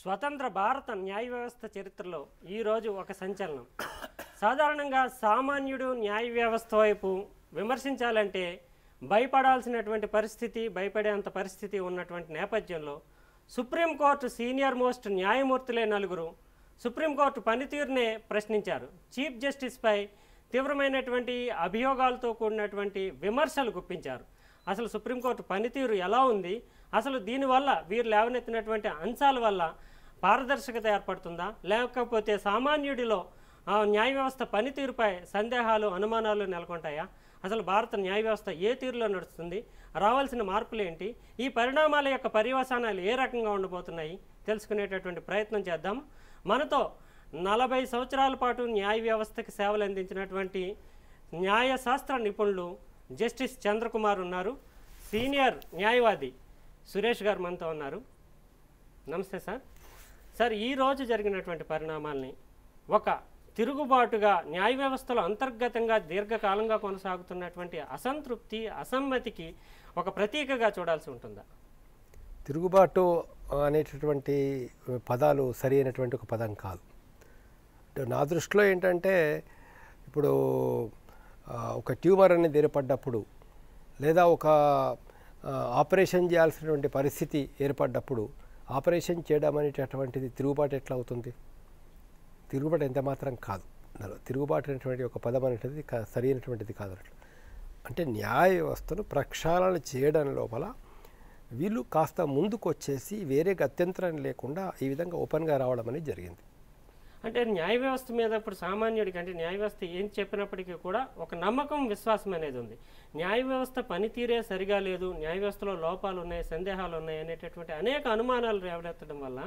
స్వతంత్ర భారత న్యాయ వ్యవస్థ చరిత్రలో ఈరోజు ఒక సంచలనం. సాధారణంగా సామాన్యుడు న్యాయ వ్యవస్థ వైపు విమర్శించాలంటే భయపడాల్సినటువంటి పరిస్థితి, భయపడేంత పరిస్థితి ఉన్నటువంటి నేపథ్యంలో సుప్రీంకోర్టు సీనియర్ మోస్ట్ న్యాయమూర్తులే నలుగురు సుప్రీంకోర్టు పనితీరునే ప్రశ్నించారు. చీఫ్ జస్టిస్పై తీవ్రమైనటువంటి అభియోగాలతో కూడినటువంటి విమర్శలు గుప్పించారు. అసలు సుప్రీంకోర్టు పనితీరు ఎలా ఉంది, అసలు దీనివల్ల వీరు లేవనెత్తినటువంటి అంశాల వల్ల పారదర్శకత ఏర్పడుతుందా, లేకపోతే సామాన్యుడిలో న్యాయ వ్యవస్థ పనితీరుపై సందేహాలు, అనుమానాలు నెలకొంటాయా, అసలు భారత న్యాయ వ్యవస్థ ఏ తీరులో నడుస్తుంది, రావాల్సిన మార్పులు ఏంటి, ఈ పరిణామాల యొక్క పర్యవసానాలు ఏ రకంగా ఉండబోతున్నాయి తెలుసుకునేటటువంటి ప్రయత్నం చేద్దాం. మనతో 40 సంవత్సరాల పాటు న్యాయ వ్యవస్థకి సేవలు అందించినటువంటి న్యాయశాస్త్ర నిపుణులు జస్టిస్ చంద్రకుమార్ ఉన్నారు. సీనియర్ న్యాయవాది సురేష్ గారు మనతో ఉన్నారు. నమస్తే సార్. సార్, ఈరోజు జరిగినటువంటి పరిణామాల్ని ఒక తిరుగుబాటుగా న్యాయ వ్యవస్థలో అంతర్గతంగా దీర్ఘకాలంగా కొనసాగుతున్నటువంటి అసంతృప్తి, అసమ్మతికి ఒక ప్రతీకగా చూడాల్సి ఉంటుందా? తిరుగుబాటు అనేటటువంటి పదాలు సరి అయినటువంటి ఒక పదం కాదు. నా దృష్టిలో ఏంటంటే, ఇప్పుడు ఒక ట్యూమర్ అనేది ఏర్పడ్డప్పుడు, లేదా ఒక ఆపరేషన్ చేయాల్సినటువంటి పరిస్థితి ఏర్పడ్డప్పుడు ఆపరేషన్ చేయడం అనేటటువంటిది తిరుగుబాటు ఎట్లా అవుతుంది? తిరుగుబాటు ఎంత మాత్రం కాదు. తిరుగుబాటు అనేటువంటి ఒక పదం అనేటువంటిది సరి అయినటువంటిది కాదు. అంటే న్యాయ వ్యవస్థను ప్రక్షాళన చేయడం లోపల వీళ్ళు కాస్త ముందుకు వచ్చేసి వేరే గత్యంతరం లేకుండా ఈ విధంగా ఓపెన్గా రావడం అనేది జరిగింది. అంటే న్యాయ వ్యవస్థ మీద ఇప్పుడు సామాన్యుడికి, అంటే న్యాయ వ్యవస్థ ఏం చెప్పినప్పటికీ కూడా ఒక నమ్మకం, విశ్వాసం అనేది ఉంది. న్యాయ వ్యవస్థ పనితీరే సరిగా లేదు, న్యాయ వ్యవస్థలో లోపాలు ఉన్నాయి, సందేహాలు ఉన్నాయి అనేటటువంటి అనేక అనుమానాలు రేవనెత్తడం వల్ల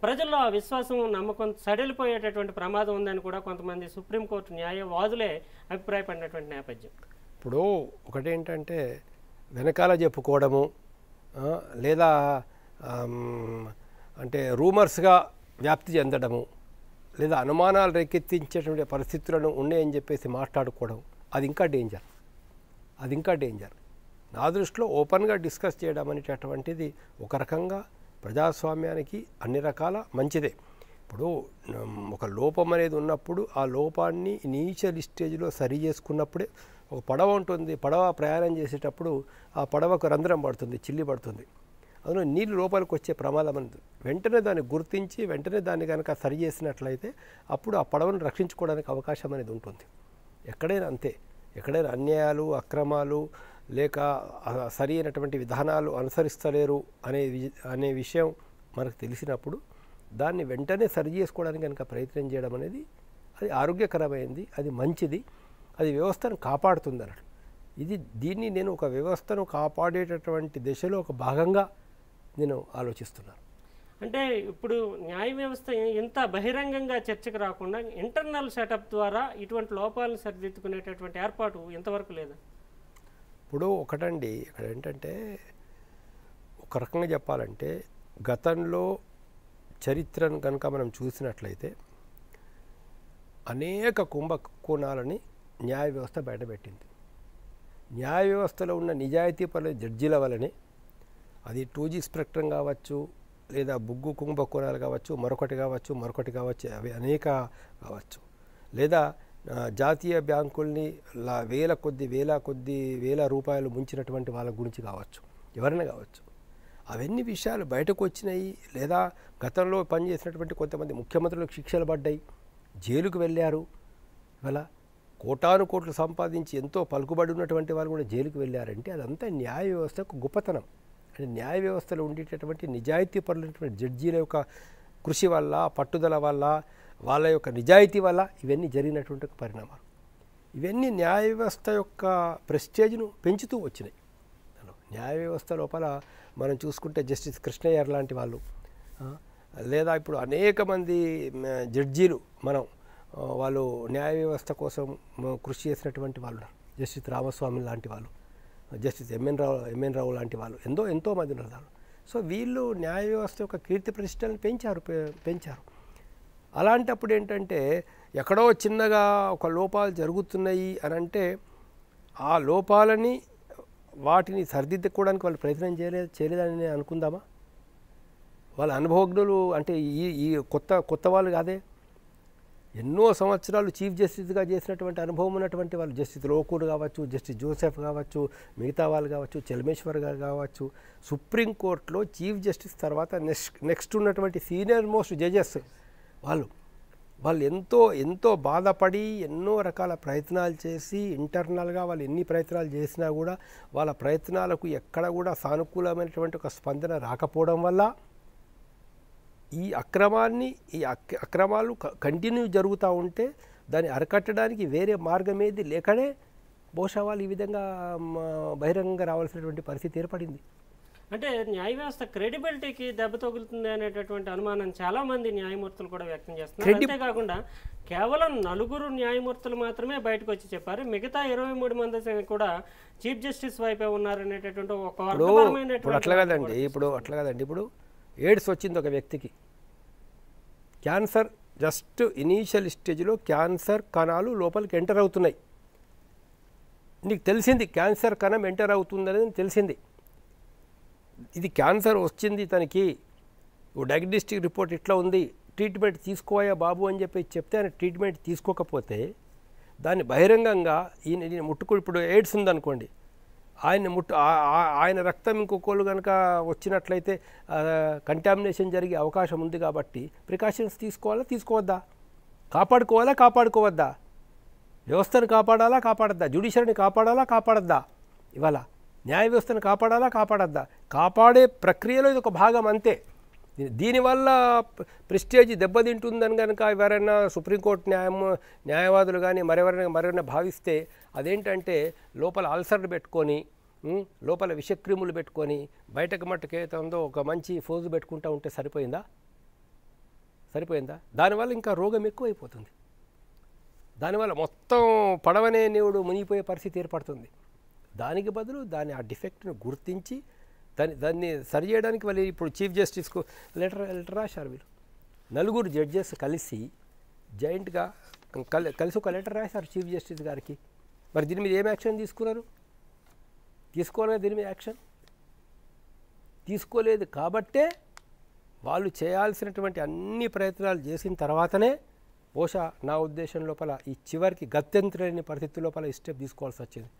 ప్రజల్లో ఆ విశ్వాసం, నమ్మకం సడలిపోయేటటువంటి ప్రమాదం ఉందని కూడా కొంతమంది సుప్రీంకోర్టు న్యాయవాదులే అభిప్రాయపడినటువంటి నేపథ్యం. ఇప్పుడు ఒకటేంటంటే వెనకాల చెప్పుకోవడము, లేదా అంటే రూమర్స్గా వ్యాప్తి చెందడము, లేదా అనుమానాలు రేకెత్తించేటువంటి పరిస్థితులను ఉన్నాయని చెప్పేసి మాట్లాడుకోవడం, అది ఇంకా డేంజర్. నా దృష్టిలో ఓపెన్గా డిస్కస్ చేయడం అనేటటువంటిది ఒక రకంగా ప్రజాస్వామ్యానికి అన్ని రకాల మంచిదే. ఇప్పుడు ఒక లోపం అనేది ఉన్నప్పుడు ఆ లోపాన్ని ఇనీషియల్ స్టేజ్లో సరి చేసుకున్నప్పుడే, ఒక పడవ ఉంటుంది, పడవ ప్రయాణం చేసేటప్పుడు ఆ పడవకు రంధ్రం పడుతుంది, చిల్లి పడుతుంది, అందులో నీళ్ళు లోపలికి వచ్చే ప్రమాదం అనేది వెంటనే దాన్ని గుర్తించి వెంటనే దాన్ని కనుక సరి చేసినట్లయితే అప్పుడు ఆ పడవను రక్షించుకోవడానికి అవకాశం అనేది ఉంటుంది. ఎక్కడైనా అంతే. ఎక్కడైనా అన్యాయాలు, అక్రమాలు, లేక సరి అయినటువంటి విధానాలు అనుసరిస్తలేరు అనే విషయం మనకు తెలిసినప్పుడు దాన్ని వెంటనే సరి చేసుకోవడానికి కనుక ప్రయత్నం చేయడం అనేది అది ఆరోగ్యకరమైంది, అది మంచిది, అది వ్యవస్థను కాపాడుతుంది అన్నట్టు. దీన్ని నేను ఒక వ్యవస్థను కాపాడేటటువంటి దిశలో ఒక భాగంగా నేను ఆలోచిస్తున్నాను. అంటే ఇప్పుడు న్యాయ వ్యవస్థ ఇంత బహిరంగంగా చర్చకు రాకుండా ఇంటర్నల్ సెటప్ ద్వారా ఇటువంటి లోపాలను సరిదిద్దుకునేటటువంటి ఏర్పాటు ఇంతవరకు లేదా? ఇప్పుడు ఒకటండి, ఇక్కడ ఏంటంటే ఒక రకంగా చెప్పాలంటే గతంలో చరిత్రను కనుక మనం చూసినట్లయితే అనేక కుంభకోణాలని న్యాయ వ్యవస్థ బయటపెట్టింది. న్యాయ వ్యవస్థలో ఉన్న నిజాయితీపరుల జడ్జీల వల్లనే, అది 2G స్పెక్ట్రం కావచ్చు, లేదా బుగ్గు కుంభకోణాలు కావచ్చు, మరొకటి కావచ్చు, అవి అనేక కావచ్చు, లేదా జాతీయ బ్యాంకుల్ని వేల రూపాయలు ముంచినటువంటి వాళ్ళ గురించి కావచ్చు, ఎవరైనా కావచ్చు. అవన్నీ విషయాలు బయటకు వచ్చినాయి. లేదా గతంలో పనిచేసినటువంటి కొంతమంది ముఖ్యమంత్రులకు శిక్షలు పడ్డాయి, జైలుకు వెళ్ళారు. ఇవాళ కోటాను కోట్లు సంపాదించి ఎంతో పలుకుబడి ఉన్నటువంటి వాళ్ళు కూడా జైలుకు వెళ్ళారంటే అదంతా న్యాయ వ్యవస్థకు గొప్పతనం. అంటే న్యాయ వ్యవస్థలో ఉండేటటువంటి నిజాయితీ పరులైనటువంటి జడ్జీల యొక్క కృషి వల్ల, పట్టుదల వల్ల, వాళ్ళ యొక్క నిజాయితీ వల్ల ఇవన్నీ జరిగినటువంటి పరిణామాలు. ఇవన్నీ న్యాయ వ్యవస్థ యొక్క ప్రెస్టేజ్ను పెంచుతూ వచ్చినాయి. న్యాయ వ్యవస్థ లోపల మనం చూసుకుంటే జస్టిస్ కృష్ణయ్యర్ లాంటి వాళ్ళు, లేదా ఇప్పుడు అనేక మంది జడ్జీలు వాళ్ళు న్యాయ వ్యవస్థ కోసం కృషి చేసినటువంటి వాళ్ళు, జస్టిస్ రామస్వామి లాంటి వాళ్ళు, జస్టిస్ ఎంఎన్ రావు లాంటి వాళ్ళు, ఎంతో మంది ఉన్నారు. సో వీళ్ళు న్యాయ వ్యవస్థ యొక్క కీర్తి ప్రతిష్టలను పెంచారు. అలాంటప్పుడు ఏంటంటే ఎక్కడో చిన్నగా ఒక లోపాలు జరుగుతున్నాయి అని అంటే ఆ లోపాలని వాటిని సరిదిద్దుకోవడానికి వాళ్ళు ప్రయత్నం చేయలేదని అనుకుందామా? వాళ్ళ అనుభవజ్ఞులు అంటే ఈ ఈ కొత్త వాళ్ళు కాదే. ఎన్నో సంవత్సరాలు చీఫ్ జస్టిస్గా చేసినటువంటి అనుభవం ఉన్నటువంటి వాళ్ళు, జస్టిస్ లోకూర్ కావచ్చు, జస్టిస్ జోసెఫ్ కావచ్చు, మిగతా వాళ్ళు కావచ్చు, చెల్మేశ్వర్ గారు కావచ్చు, సుప్రీంకోర్టులో చీఫ్ జస్టిస్ తర్వాత నెక్స్ట్ ఉన్నటువంటి సీనియర్ మోస్ట్ జడ్జెస్ వాళ్ళు ఎంతో బాధపడి ఎన్నో రకాల ప్రయత్నాలు చేసి ఇంటర్నల్గా వాళ్ళు ఎన్ని ప్రయత్నాలు చేసినా కూడా వాళ్ళ ప్రయత్నాలకు ఎక్కడ కూడా సానుకూలమైనటువంటి ఒక స్పందన రాకపోవడం వల్ల ఈ అక్రమాలు కంటిన్యూ జరుగుతూ ఉంటే దాన్ని అరికట్టడానికి వేరే మార్గం ఏది లేకనే బహుశా వాళ్ళు ఈ విధంగా బహిరంగంగా రావాల్సినటువంటి పరిస్థితి ఏర్పడింది. అంటే న్యాయ వ్యవస్థ క్రెడిబిలిటీకి దెబ్బ తగులుతుంది అనేటటువంటి అనుమానం చాలామంది న్యాయమూర్తులు కూడా వ్యక్తం చేస్తున్నారు. అంతేకాకుండా కేవలం 4 న్యాయమూర్తులు మాత్రమే బయటకు వచ్చి చెప్పారు, మిగతా 23 మంది కూడా చీఫ్ జస్టిస్ వైపే ఉన్నారనేటటువంటి ఒక అట్లా కదండి. ఇప్పుడు ఎయిడ్స్ వచ్చింది ఒక వ్యక్తికి, క్యాన్సర్ జస్ట్ ఇనీషియల్ స్టేజ్లో క్యాన్సర్ కణాలు లోపలికి ఎంటర్ అవుతున్నాయి. నీకు తెలిసింది క్యాన్సర్ కణం ఎంటర్ అవుతుందని తెలిసింది. ఇది క్యాన్సర్ వచ్చింది తనకి, డయాగ్నోస్టిక్ రిపోర్ట్ ఇట్లా ఉంది, ట్రీట్మెంట్ తీసుకోయా బాబు అని చెప్పి చెప్తే ఆయన ట్రీట్మెంట్ తీసుకోకపోతే దాన్ని బహిరంగంగా ఈయన ముట్టుకు, ఇప్పుడు ఎయిడ్స్ ఉందనుకోండి, ఆయన రక్తం ఇంకొకళ్ళు కనుక వచ్చినట్లయితే కంటామినేషన్ జరిగే అవకాశం ఉంది. కాబట్టి ప్రికాషన్స్ తీసుకోవద్దా, కాపాడుకోవద్దా, వ్యవస్థను కాపాడద్దా, జ్యుడిషియరీని కాపాడద్దా, ఇవాళ న్యాయ వ్యవస్థను కాపాడద్దా, కాపాడే ప్రక్రియలో ఇది ఒక భాగం అంతే. దీనివల్ల ప్రెస్టేజ్ దెబ్బతింటుందని కనుక ఎవరైనా సుప్రీంకోర్టు న్యాయవాదులు కానీ మరెవరైనా భావిస్తే అదేంటంటే లోపల అల్సర్లు పెట్టుకొని, లోపల విషక్రిములు పెట్టుకొని బయటకు మట్టుకేతుందో ఒక మంచి ఫోజు పెట్టుకుంటూ ఉంటే సరిపోయిందా? దానివల్ల ఇంకా రోగం ఎక్కువైపోతుంది. దానివల్ల మొత్తం పడవనే నీవుడు మునిగిపోయే పరిస్థితి ఏర్పడుతుంది. దానికి బదులు ఆ డిఫెక్ట్ను గుర్తించి దాన్ని సరి చేయడానికి వాళ్ళు ఇప్పుడు చీఫ్ జస్టిస్కు లెటర్ రాశారు. వీళ్ళు 4 జడ్జెస్ కలిసి జాయింట్గా కలిసి ఒక లెటర్ రాశారు చీఫ్ జస్టిస్ గారికి. మరి దీని మీద ఏం యాక్షన్ తీసుకున్నారు? దీని మీద యాక్షన్ తీసుకోలేదు. కాబట్టే వాళ్ళు చేయాల్సినటువంటి అన్ని ప్రయత్నాలు చేసిన తర్వాతనే బహుశా నా ఉద్దేశం లోపల ఈ చివరికి గత్యంతరలేని పరిస్థితి లోపల ఈ స్టెప్ తీసుకోవాల్సి వచ్చింది.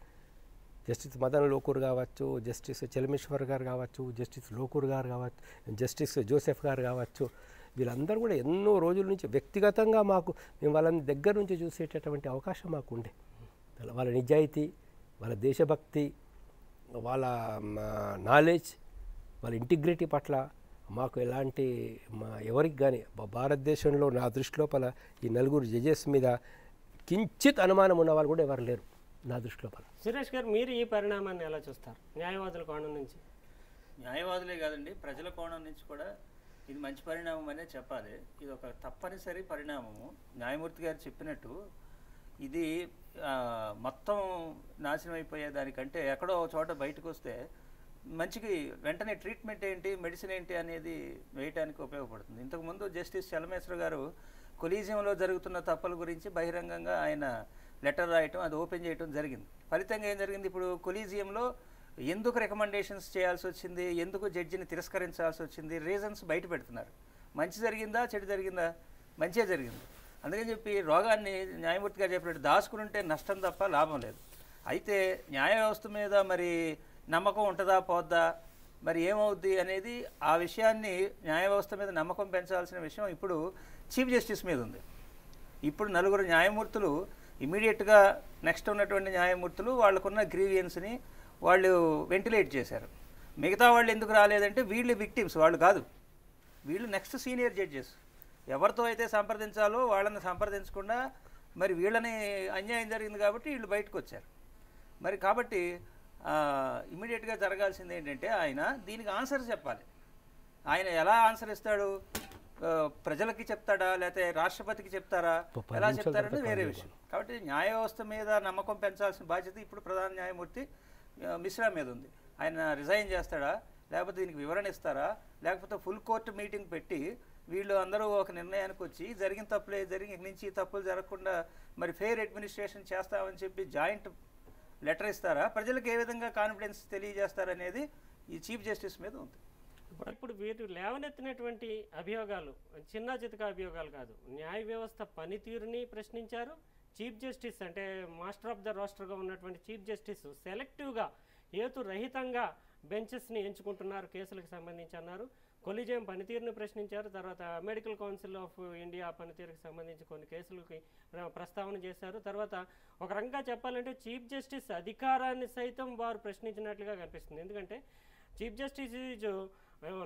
జస్టిస్ మదన్ లోకూర్ కావచ్చు, జస్టిస్ చెల్మేశ్వర్ గారు కావచ్చు, జస్టిస్ లోకూర్ గారు కావచ్చు, జస్టిస్ జోసెఫ్ గారు కావచ్చు, వీళ్ళందరూ కూడా ఎన్నో రోజుల నుంచి వ్యక్తిగతంగా మేము వాళ్ళని దగ్గర నుంచి చూసేటటువంటి అవకాశం మాకు ఉండే. వాళ్ళ నిజాయితీ, వాళ్ళ దేశభక్తి, వాళ్ళ నాలెడ్జ్, వాళ్ళ ఇంటిగ్రిటీ పట్ల మాకు ఎలాంటి ఎవరికి కానీ భారతదేశంలో నా దృష్టి లోపల ఈ 4 జడ్జెస్ మీద కించిత్ అనుమానం ఉన్న వాళ్ళు కూడా ఎవరు లేరు నా దృష్టి లోపల. సురేష్ గారు, మీరు ఈ పరిణామాన్ని ఎలా చూస్తారు? న్యాయవాదుల కోణం నుంచి, న్యాయవాదులే కాదండి, ప్రజల కోణం నుంచి కూడా ఇది మంచి పరిణామం అనే చెప్పాలి. ఇది ఒక తప్పనిసరి పరిణామము. న్యాయమూర్తి గారు చెప్పినట్టు ఇది మొత్తం నాశనం అయిపోయేదానికంటే ఎక్కడో చోట బయటకు వస్తే మంచికి వెంటనే ట్రీట్మెంట్ ఏంటి, మెడిసిన్ ఏంటి అనేది వేయటానికి ఉపయోగపడుతుంది. ఇంతకుముందు జస్టిస్ చెలమేశ్వర్ గారు కొలీజియంలో జరుగుతున్న తప్పుల గురించి బహిరంగంగా ఆయన లెటర్ రాయటం, అది ఓపెన్ చేయటం జరిగింది. ఫలితంగా ఏం జరిగింది? ఇప్పుడు కొలీజియంలో ఎందుకు రికమెండేషన్స్ చేయాల్సి వచ్చింది, ఎందుకు జడ్జిని తిరస్కరించాల్సి వచ్చింది, రీజన్స్ బయట పెడుతున్నారు. మంచి జరిగిందా, చెడు జరిగిందా? మంచిగా జరిగింది. అందుకని చెప్పి రోగాన్ని న్యాయమూర్తి గారు చెప్పినట్టు దాచుకుంటే నష్టం తప్ప లాభం లేదు. అయితే న్యాయ వ్యవస్థ మీద మరి నమ్మకం ఉంటుందా పోద్దా, మరి ఏమవుద్ది అనేది ఆ విషయాన్ని న్యాయ వ్యవస్థ మీద నమ్మకం పెంచాల్సిన విషయం ఇప్పుడు చీఫ్ జస్టిస్ మీద ఉంది. ఇప్పుడు 4 న్యాయమూర్తులు ఇమీడియట్గా నెక్స్ట్ ఉన్నటువంటి న్యాయమూర్తులు వాళ్ళకున్న గ్రీవియన్స్ని వాళ్ళు వెంటిలేట్ చేశారు. మిగతా వాళ్ళు ఎందుకు రాలేదంటే వీళ్ళు విక్టిమ్స్, వాళ్ళు కాదు, వీళ్ళు నెక్స్ట్ సీనియర్ జడ్జెస్. ఎవరితో అయితే సంప్రదించాలో వాళ్ళని సంప్రదించకుండా మరి వీళ్ళని అన్యాయం జరిగింది కాబట్టి వీళ్ళు బయటకు వచ్చారు. మరి కాబట్టి ఇమీడియట్గా జరగాల్సింది ఏంటంటే ఆయన దీనికి ఆన్సర్ చెప్పాలి. ఆయన ఎలా ఆన్సర్ ఇస్తాడు? ప్రజలకి చెప్తాడా, లేకపోతే రాష్ట్రపతికి చెప్తారా, ఎలా చెప్తారని వేరే విషయం. కాబట్టి న్యాయ వ్యవస్థ మీద నమ్మకం పెంచాల్సిన బాధ్యత ఇప్పుడు ప్రధాన న్యాయమూర్తి మిశ్రా మీద ఉంది. ఆయన రిజైన్ చేస్తాడా, లేకపోతే దీనికి వివరణ ఇస్తారా, లేకపోతే ఫుల్ కోర్టు మీటింగ్ పెట్టి వీళ్ళు అందరూ ఒక నిర్ణయానికి వచ్చి జరిగిన తప్పులే జరిగి ఇక నుంచి తప్పులు జరగకుండా మరి ఫెయిర్ అడ్మినిస్ట్రేషన్ చేస్తామని చెప్పి జాయింట్ లెటర్ ఇస్తారా, ప్రజలకు ఏ విధంగా కాన్ఫిడెన్స్ తెలియజేస్తారనేది ఈ చీఫ్ జస్టిస్ మీద ఉంది. ఇప్పుడు వీరు లేవనెత్తినటువంటి అభియోగాలు చిన్న చితక అభియోగాలు కాదు, న్యాయ వ్యవస్థ పనితీరుని ప్రశ్నించారు. చీఫ్ జస్టిస్ అంటే మాస్టర్ ఆఫ్ ద రోస్టర్గా ఉన్నటువంటి చీఫ్ జస్టిస్ సెలెక్టివ్గా హేతురహితంగా బెంచెస్ని ఎంచుకుంటున్నారు కేసులకు సంబంధించి అన్నారు. కొలిజియం పనితీరుని ప్రశ్నించారు. తర్వాత మెడికల్ కౌన్సిల్ ఆఫ్ ఇండియా పనితీరుకు సంబంధించి కొన్ని కేసులకి ప్రస్తావన చేశారు. తర్వాత ఒక రకంగా చెప్పాలంటే చీఫ్ జస్టిస్ అధికారాన్ని సైతం వారు ప్రశ్నించినట్లుగా కనిపిస్తుంది. ఎందుకంటే chief justice is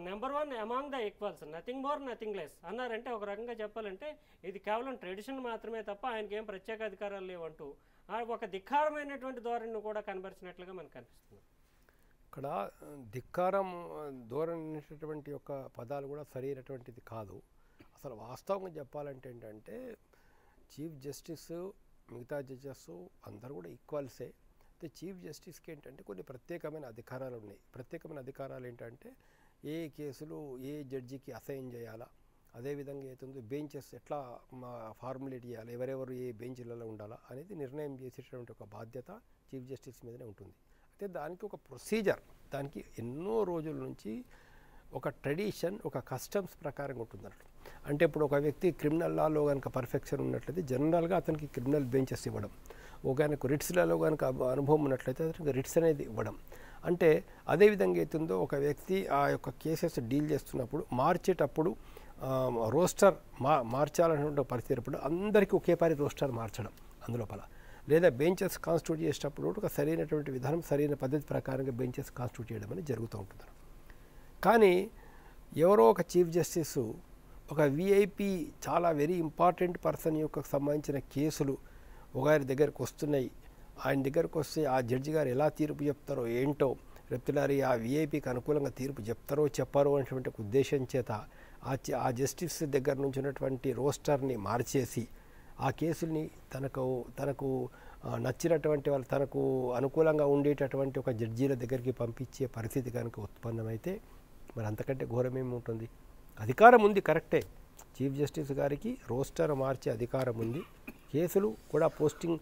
number 1 among the equals, nothing more nothing less అన్నారంటే ఒక రకంగా చెప్పాలంటే ఇది కేవలం ట్రెడిషన్ మాత్రమే తప్ప ఆయనకి ఏం ప్రత్యేక అధికారాలు లేవంటూ ఒక ధిక్కారమైనటువంటి ధోరణిని కూడా కనబరిచినట్లుగా మనకు కనిపిస్తుంది. ఇక్కడ ధిక్కారం ధోరణిటువంటి యొక్క పదాలు కూడా సరైనటువంటిది కాదు. అసలు వాస్తవంగా చెప్పాలంటే ఏంటంటే చీఫ్ జస్టిస్ మిగతా జడ్జెస్ అందరూ కూడా ఈక్వల్సే. అయితే చీఫ్ జస్టిస్కి ఏంటంటే కొన్ని ప్రత్యేకమైన అధికారాలు ఉన్నాయి. ప్రత్యేకమైన అధికారాలు ఏంటంటే ఏ కేసులు ఏ జడ్జికి అసైన్ చేయాలా, అదేవిధంగా ఏతుందో బెంచెస్ ఎట్లా ఫార్ములేట్ చేయాలి, ఎవరెవరు ఏ బెంచ్లలో ఉండాలా అనేది నిర్ణయం చేసేటటువంటి ఒక బాధ్యత చీఫ్ జస్టిస్ మీదనే ఉంటుంది. అయితే దానికి ఒక ప్రొసీజర్, దానికి ఎన్నో రోజుల నుంచి ఒక ట్రెడిషన్, ఒక కస్టమ్స్ ప్రకారంగా ఉంటుంది అన్నట్టు. అంటే ఇప్పుడు ఒక వ్యక్తి క్రిమినల్ లాలో కనుక పర్ఫెక్షన్ ఉన్నట్లయితే జనరల్గా అతనికి క్రిమినల్ బెంచెస్ ఇవ్వడం, ఒక ఆయనకు రిట్స్లలో కనుక అనుభవం ఉన్నట్లయితే అతనికి రిట్స్ అనేది ఇవ్వడం. అంటే అదేవిధంగా అవుతుందో ఒక వ్యక్తి ఆ యొక్క కేసెస్ డీల్ చేస్తున్నప్పుడు మార్చేటప్పుడు రోస్టర్ మార్చాలనేటువంటి పరిస్థితి అందరికీ ఒకేపారి రోస్టర్ మార్చడం అందులోపల, లేదా బెంచెస్ కాన్స్టిట్యూట్ చేసేటప్పుడు ఒక సరైనటువంటి విధానం సరైన పద్ధతి ప్రకారంగా బెంచెస్ కాన్స్టిట్యూట్ చేయడం అనేది జరుగుతూ ఉంటుంది. కానీ ఎవరో ఒక చీఫ్ జస్టిస్ ఒక విఐపి చాలా వెరీ ఇంపార్టెంట్ పర్సన్ యొక్క సంబంధించిన కేసులు ఒకరి దగ్గరకు వస్తున్నాయి, ఆయన దగ్గరకు వస్తే ఆ జడ్జి గారు ఎలా తీర్పు చెప్తారో ఏంటో, రేపులారి ఆ విఐపికి అనుకూలంగా తీర్పు చెప్తారో చెప్పారో అనేటువంటి ఉద్దేశం చేత ఆ జస్టిస్ దగ్గర నుంచి ఉన్నటువంటి రోస్టర్ని మార్చేసి ఆ కేసుల్ని తనకు నచ్చినటువంటి వాళ్ళు తనకు అనుకూలంగా ఉండేటటువంటి ఒక జడ్జీల దగ్గరికి పంపించే పరిస్థితి కనుక ఉత్పన్నమైతే మరి అంతకంటే ఘోరమేమి ఉంటుంది. అధికారం ఉంది కరెక్టే, చీఫ్ జస్టిస్ గారికి రోస్టర్ మార్చే అధికారం ఉంది. కేసులు కూడా పోస్టింగ్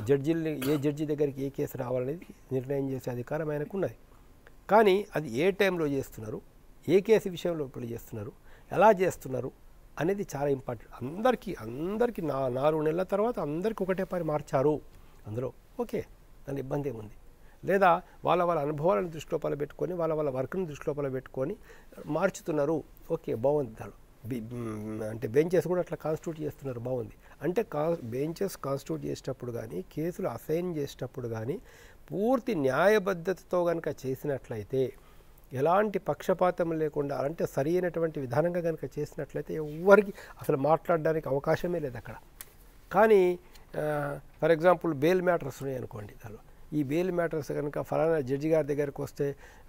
జడ్జీలని ఏ జడ్జి దగ్గరికి ఏ కేసు రావాలనేది నిర్ణయం చేసే అధికారం ఆయనకు ఉన్నది. కానీ అది ఏ టైంలో చేస్తున్నారు, ఏ కేసు విషయంలో ఇప్పుడు చేస్తున్నారు, ఎలా చేస్తున్నారు అనేది చాలా ఇంపార్టెంట్. అందరికీ 4 నెలల తర్వాత అందరికీ ఒకటే పని మార్చారు అందులో ఓకే, దాని ఇబ్బంది ఏముంది. లేదా వాళ్ళ అనుభవాలను దృష్టిలోపల పెట్టుకొని వాళ్ళ వర్క్ని దృష్టిలోపల పెట్టుకొని మార్చుతున్నారు, ఓకే బాగుంది. అంటే బెంచెస్ కూడా అట్లా కాన్స్టిట్యూట్ చేస్తున్నారు, బాగుంది. అంటే బెంచెస్ కాన్స్టిట్యూట్ చేసేటప్పుడు కానీ కేసులు అసైన్ చేసేటప్పుడు కానీ పూర్తి న్యాయబద్ధతతో కనుక చేసినట్లయితే, ఎలాంటి పక్షపాతం లేకుండా అంటే సరి అయినటువంటి విధానంగా కనుక చేసినట్లయితే ఎవరికి అసలు మాట్లాడడానికి అవకాశమే లేదు అక్కడ. కానీ ఫర్ ఎగ్జాంపుల్ బెయిల్ మ్యాటర్స్ ఉన్నాయి అనుకోండి, దానిలో ఈ బెయిల్ మ్యాటర్స్ కనుక ఫలానా జడ్జి గారి దగ్గరకు వస్తే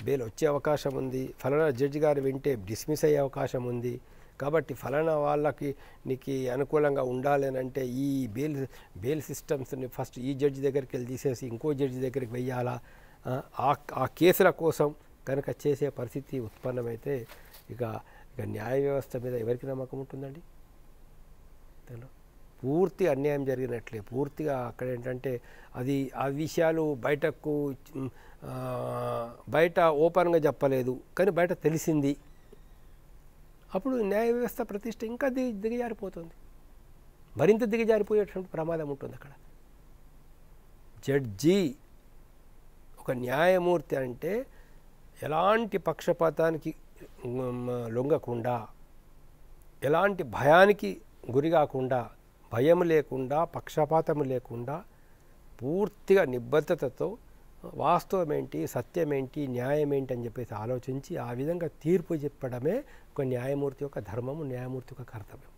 బెయిల్ వచ్చే అవకాశం ఉంది, ఫలానా జడ్జి గారు వింటే డిస్మిస్ అయ్యే అవకాశం ఉంది, కాబట్టి ఫలానా వాళ్ళకి నీకు అనుకూలంగా ఉండాలి అని అంటే ఈ బెయిల్ సిస్టమ్స్ని ఫస్ట్ ఈ జడ్జి దగ్గరికి వెళ్ళి తీసేసి ఇంకో జడ్జి దగ్గరికి వెయ్యాలా, ఆ కేసుల కోసం కనుక చేసే పరిస్థితి ఉత్పన్నమైతే ఇక న్యాయ వ్యవస్థ మీద ఎవరికి నమ్మకం ఉంటుందండి? పూర్తి అన్యాయం జరిగినట్లే. పూర్తిగా అక్కడ ఏంటంటే అది ఆ విషయాలు బయట ఓపెన్గా చెప్పలేదు కానీ బయట తెలిసింది, అప్పుడు న్యాయ వ్యవస్థ ప్రతిష్ట ఇంకా దిగజారిపోతుంది, మరింత దిగజారిపోయేటువంటి ప్రమాదం ఉంటుంది అక్కడ. జడ్జి ఒక న్యాయమూర్తి అంటే ఎలాంటి పక్షపాతానికి లొంగకుండా, ఎలాంటి భయానికి గురి కాకుండా, భయం లేకుండా, పక్షపాతం లేకుండా పూర్తిగా నిబద్ధతతో వాస్తవం ఏంటి, సత్యం ఏంటి, న్యాయం ఏంటి అని చెప్పేసి ఆలోచించి ఆ విధంగా తీర్పు చెప్పడమే ఒక న్యాయమూర్తి యొక్క ధర్మము, న్యాయమూర్తి యొక్క కర్తవ్యం.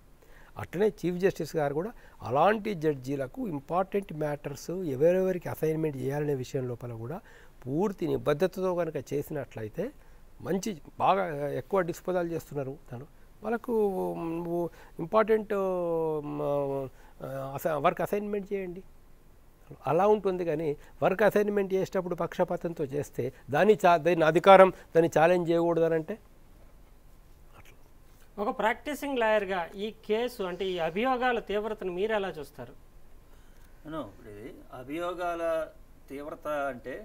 అట్లనే చీఫ్ జస్టిస్ గారు కూడా అలాంటి జడ్జీలకు ఇంపార్టెంట్ మ్యాటర్స్ ఎవరెవరికి అసైన్మెంట్ చేయాలనే విషయం లోపల కూడా పూర్తి నిబద్ధతతో కనుక చేసినట్లయితే మంచి బాగా ఎక్కువ డిస్పోజల్ చేస్తున్నారు తను వాళ్ళకు ఇంపార్టెంట్ వర్క్ అసైన్మెంట్ చేయండి అలా ఉంటుంది. కానీ వర్క్ అసైన్మెంట్ చేసేటప్పుడు పక్షపాతంతో చేస్తే దాని అధికారం దాన్ని ఛాలెంజ్ చేయకూడదనంటే అట్లా. ఒక ప్రాక్టీసింగ్ లాయర్గా ఈ కేసు అంటే ఈ అభియోగాల తీవ్రతను మీరు ఎలా చూస్తారు? ఇప్పుడు ఇది అభియోగాల తీవ్రత అంటే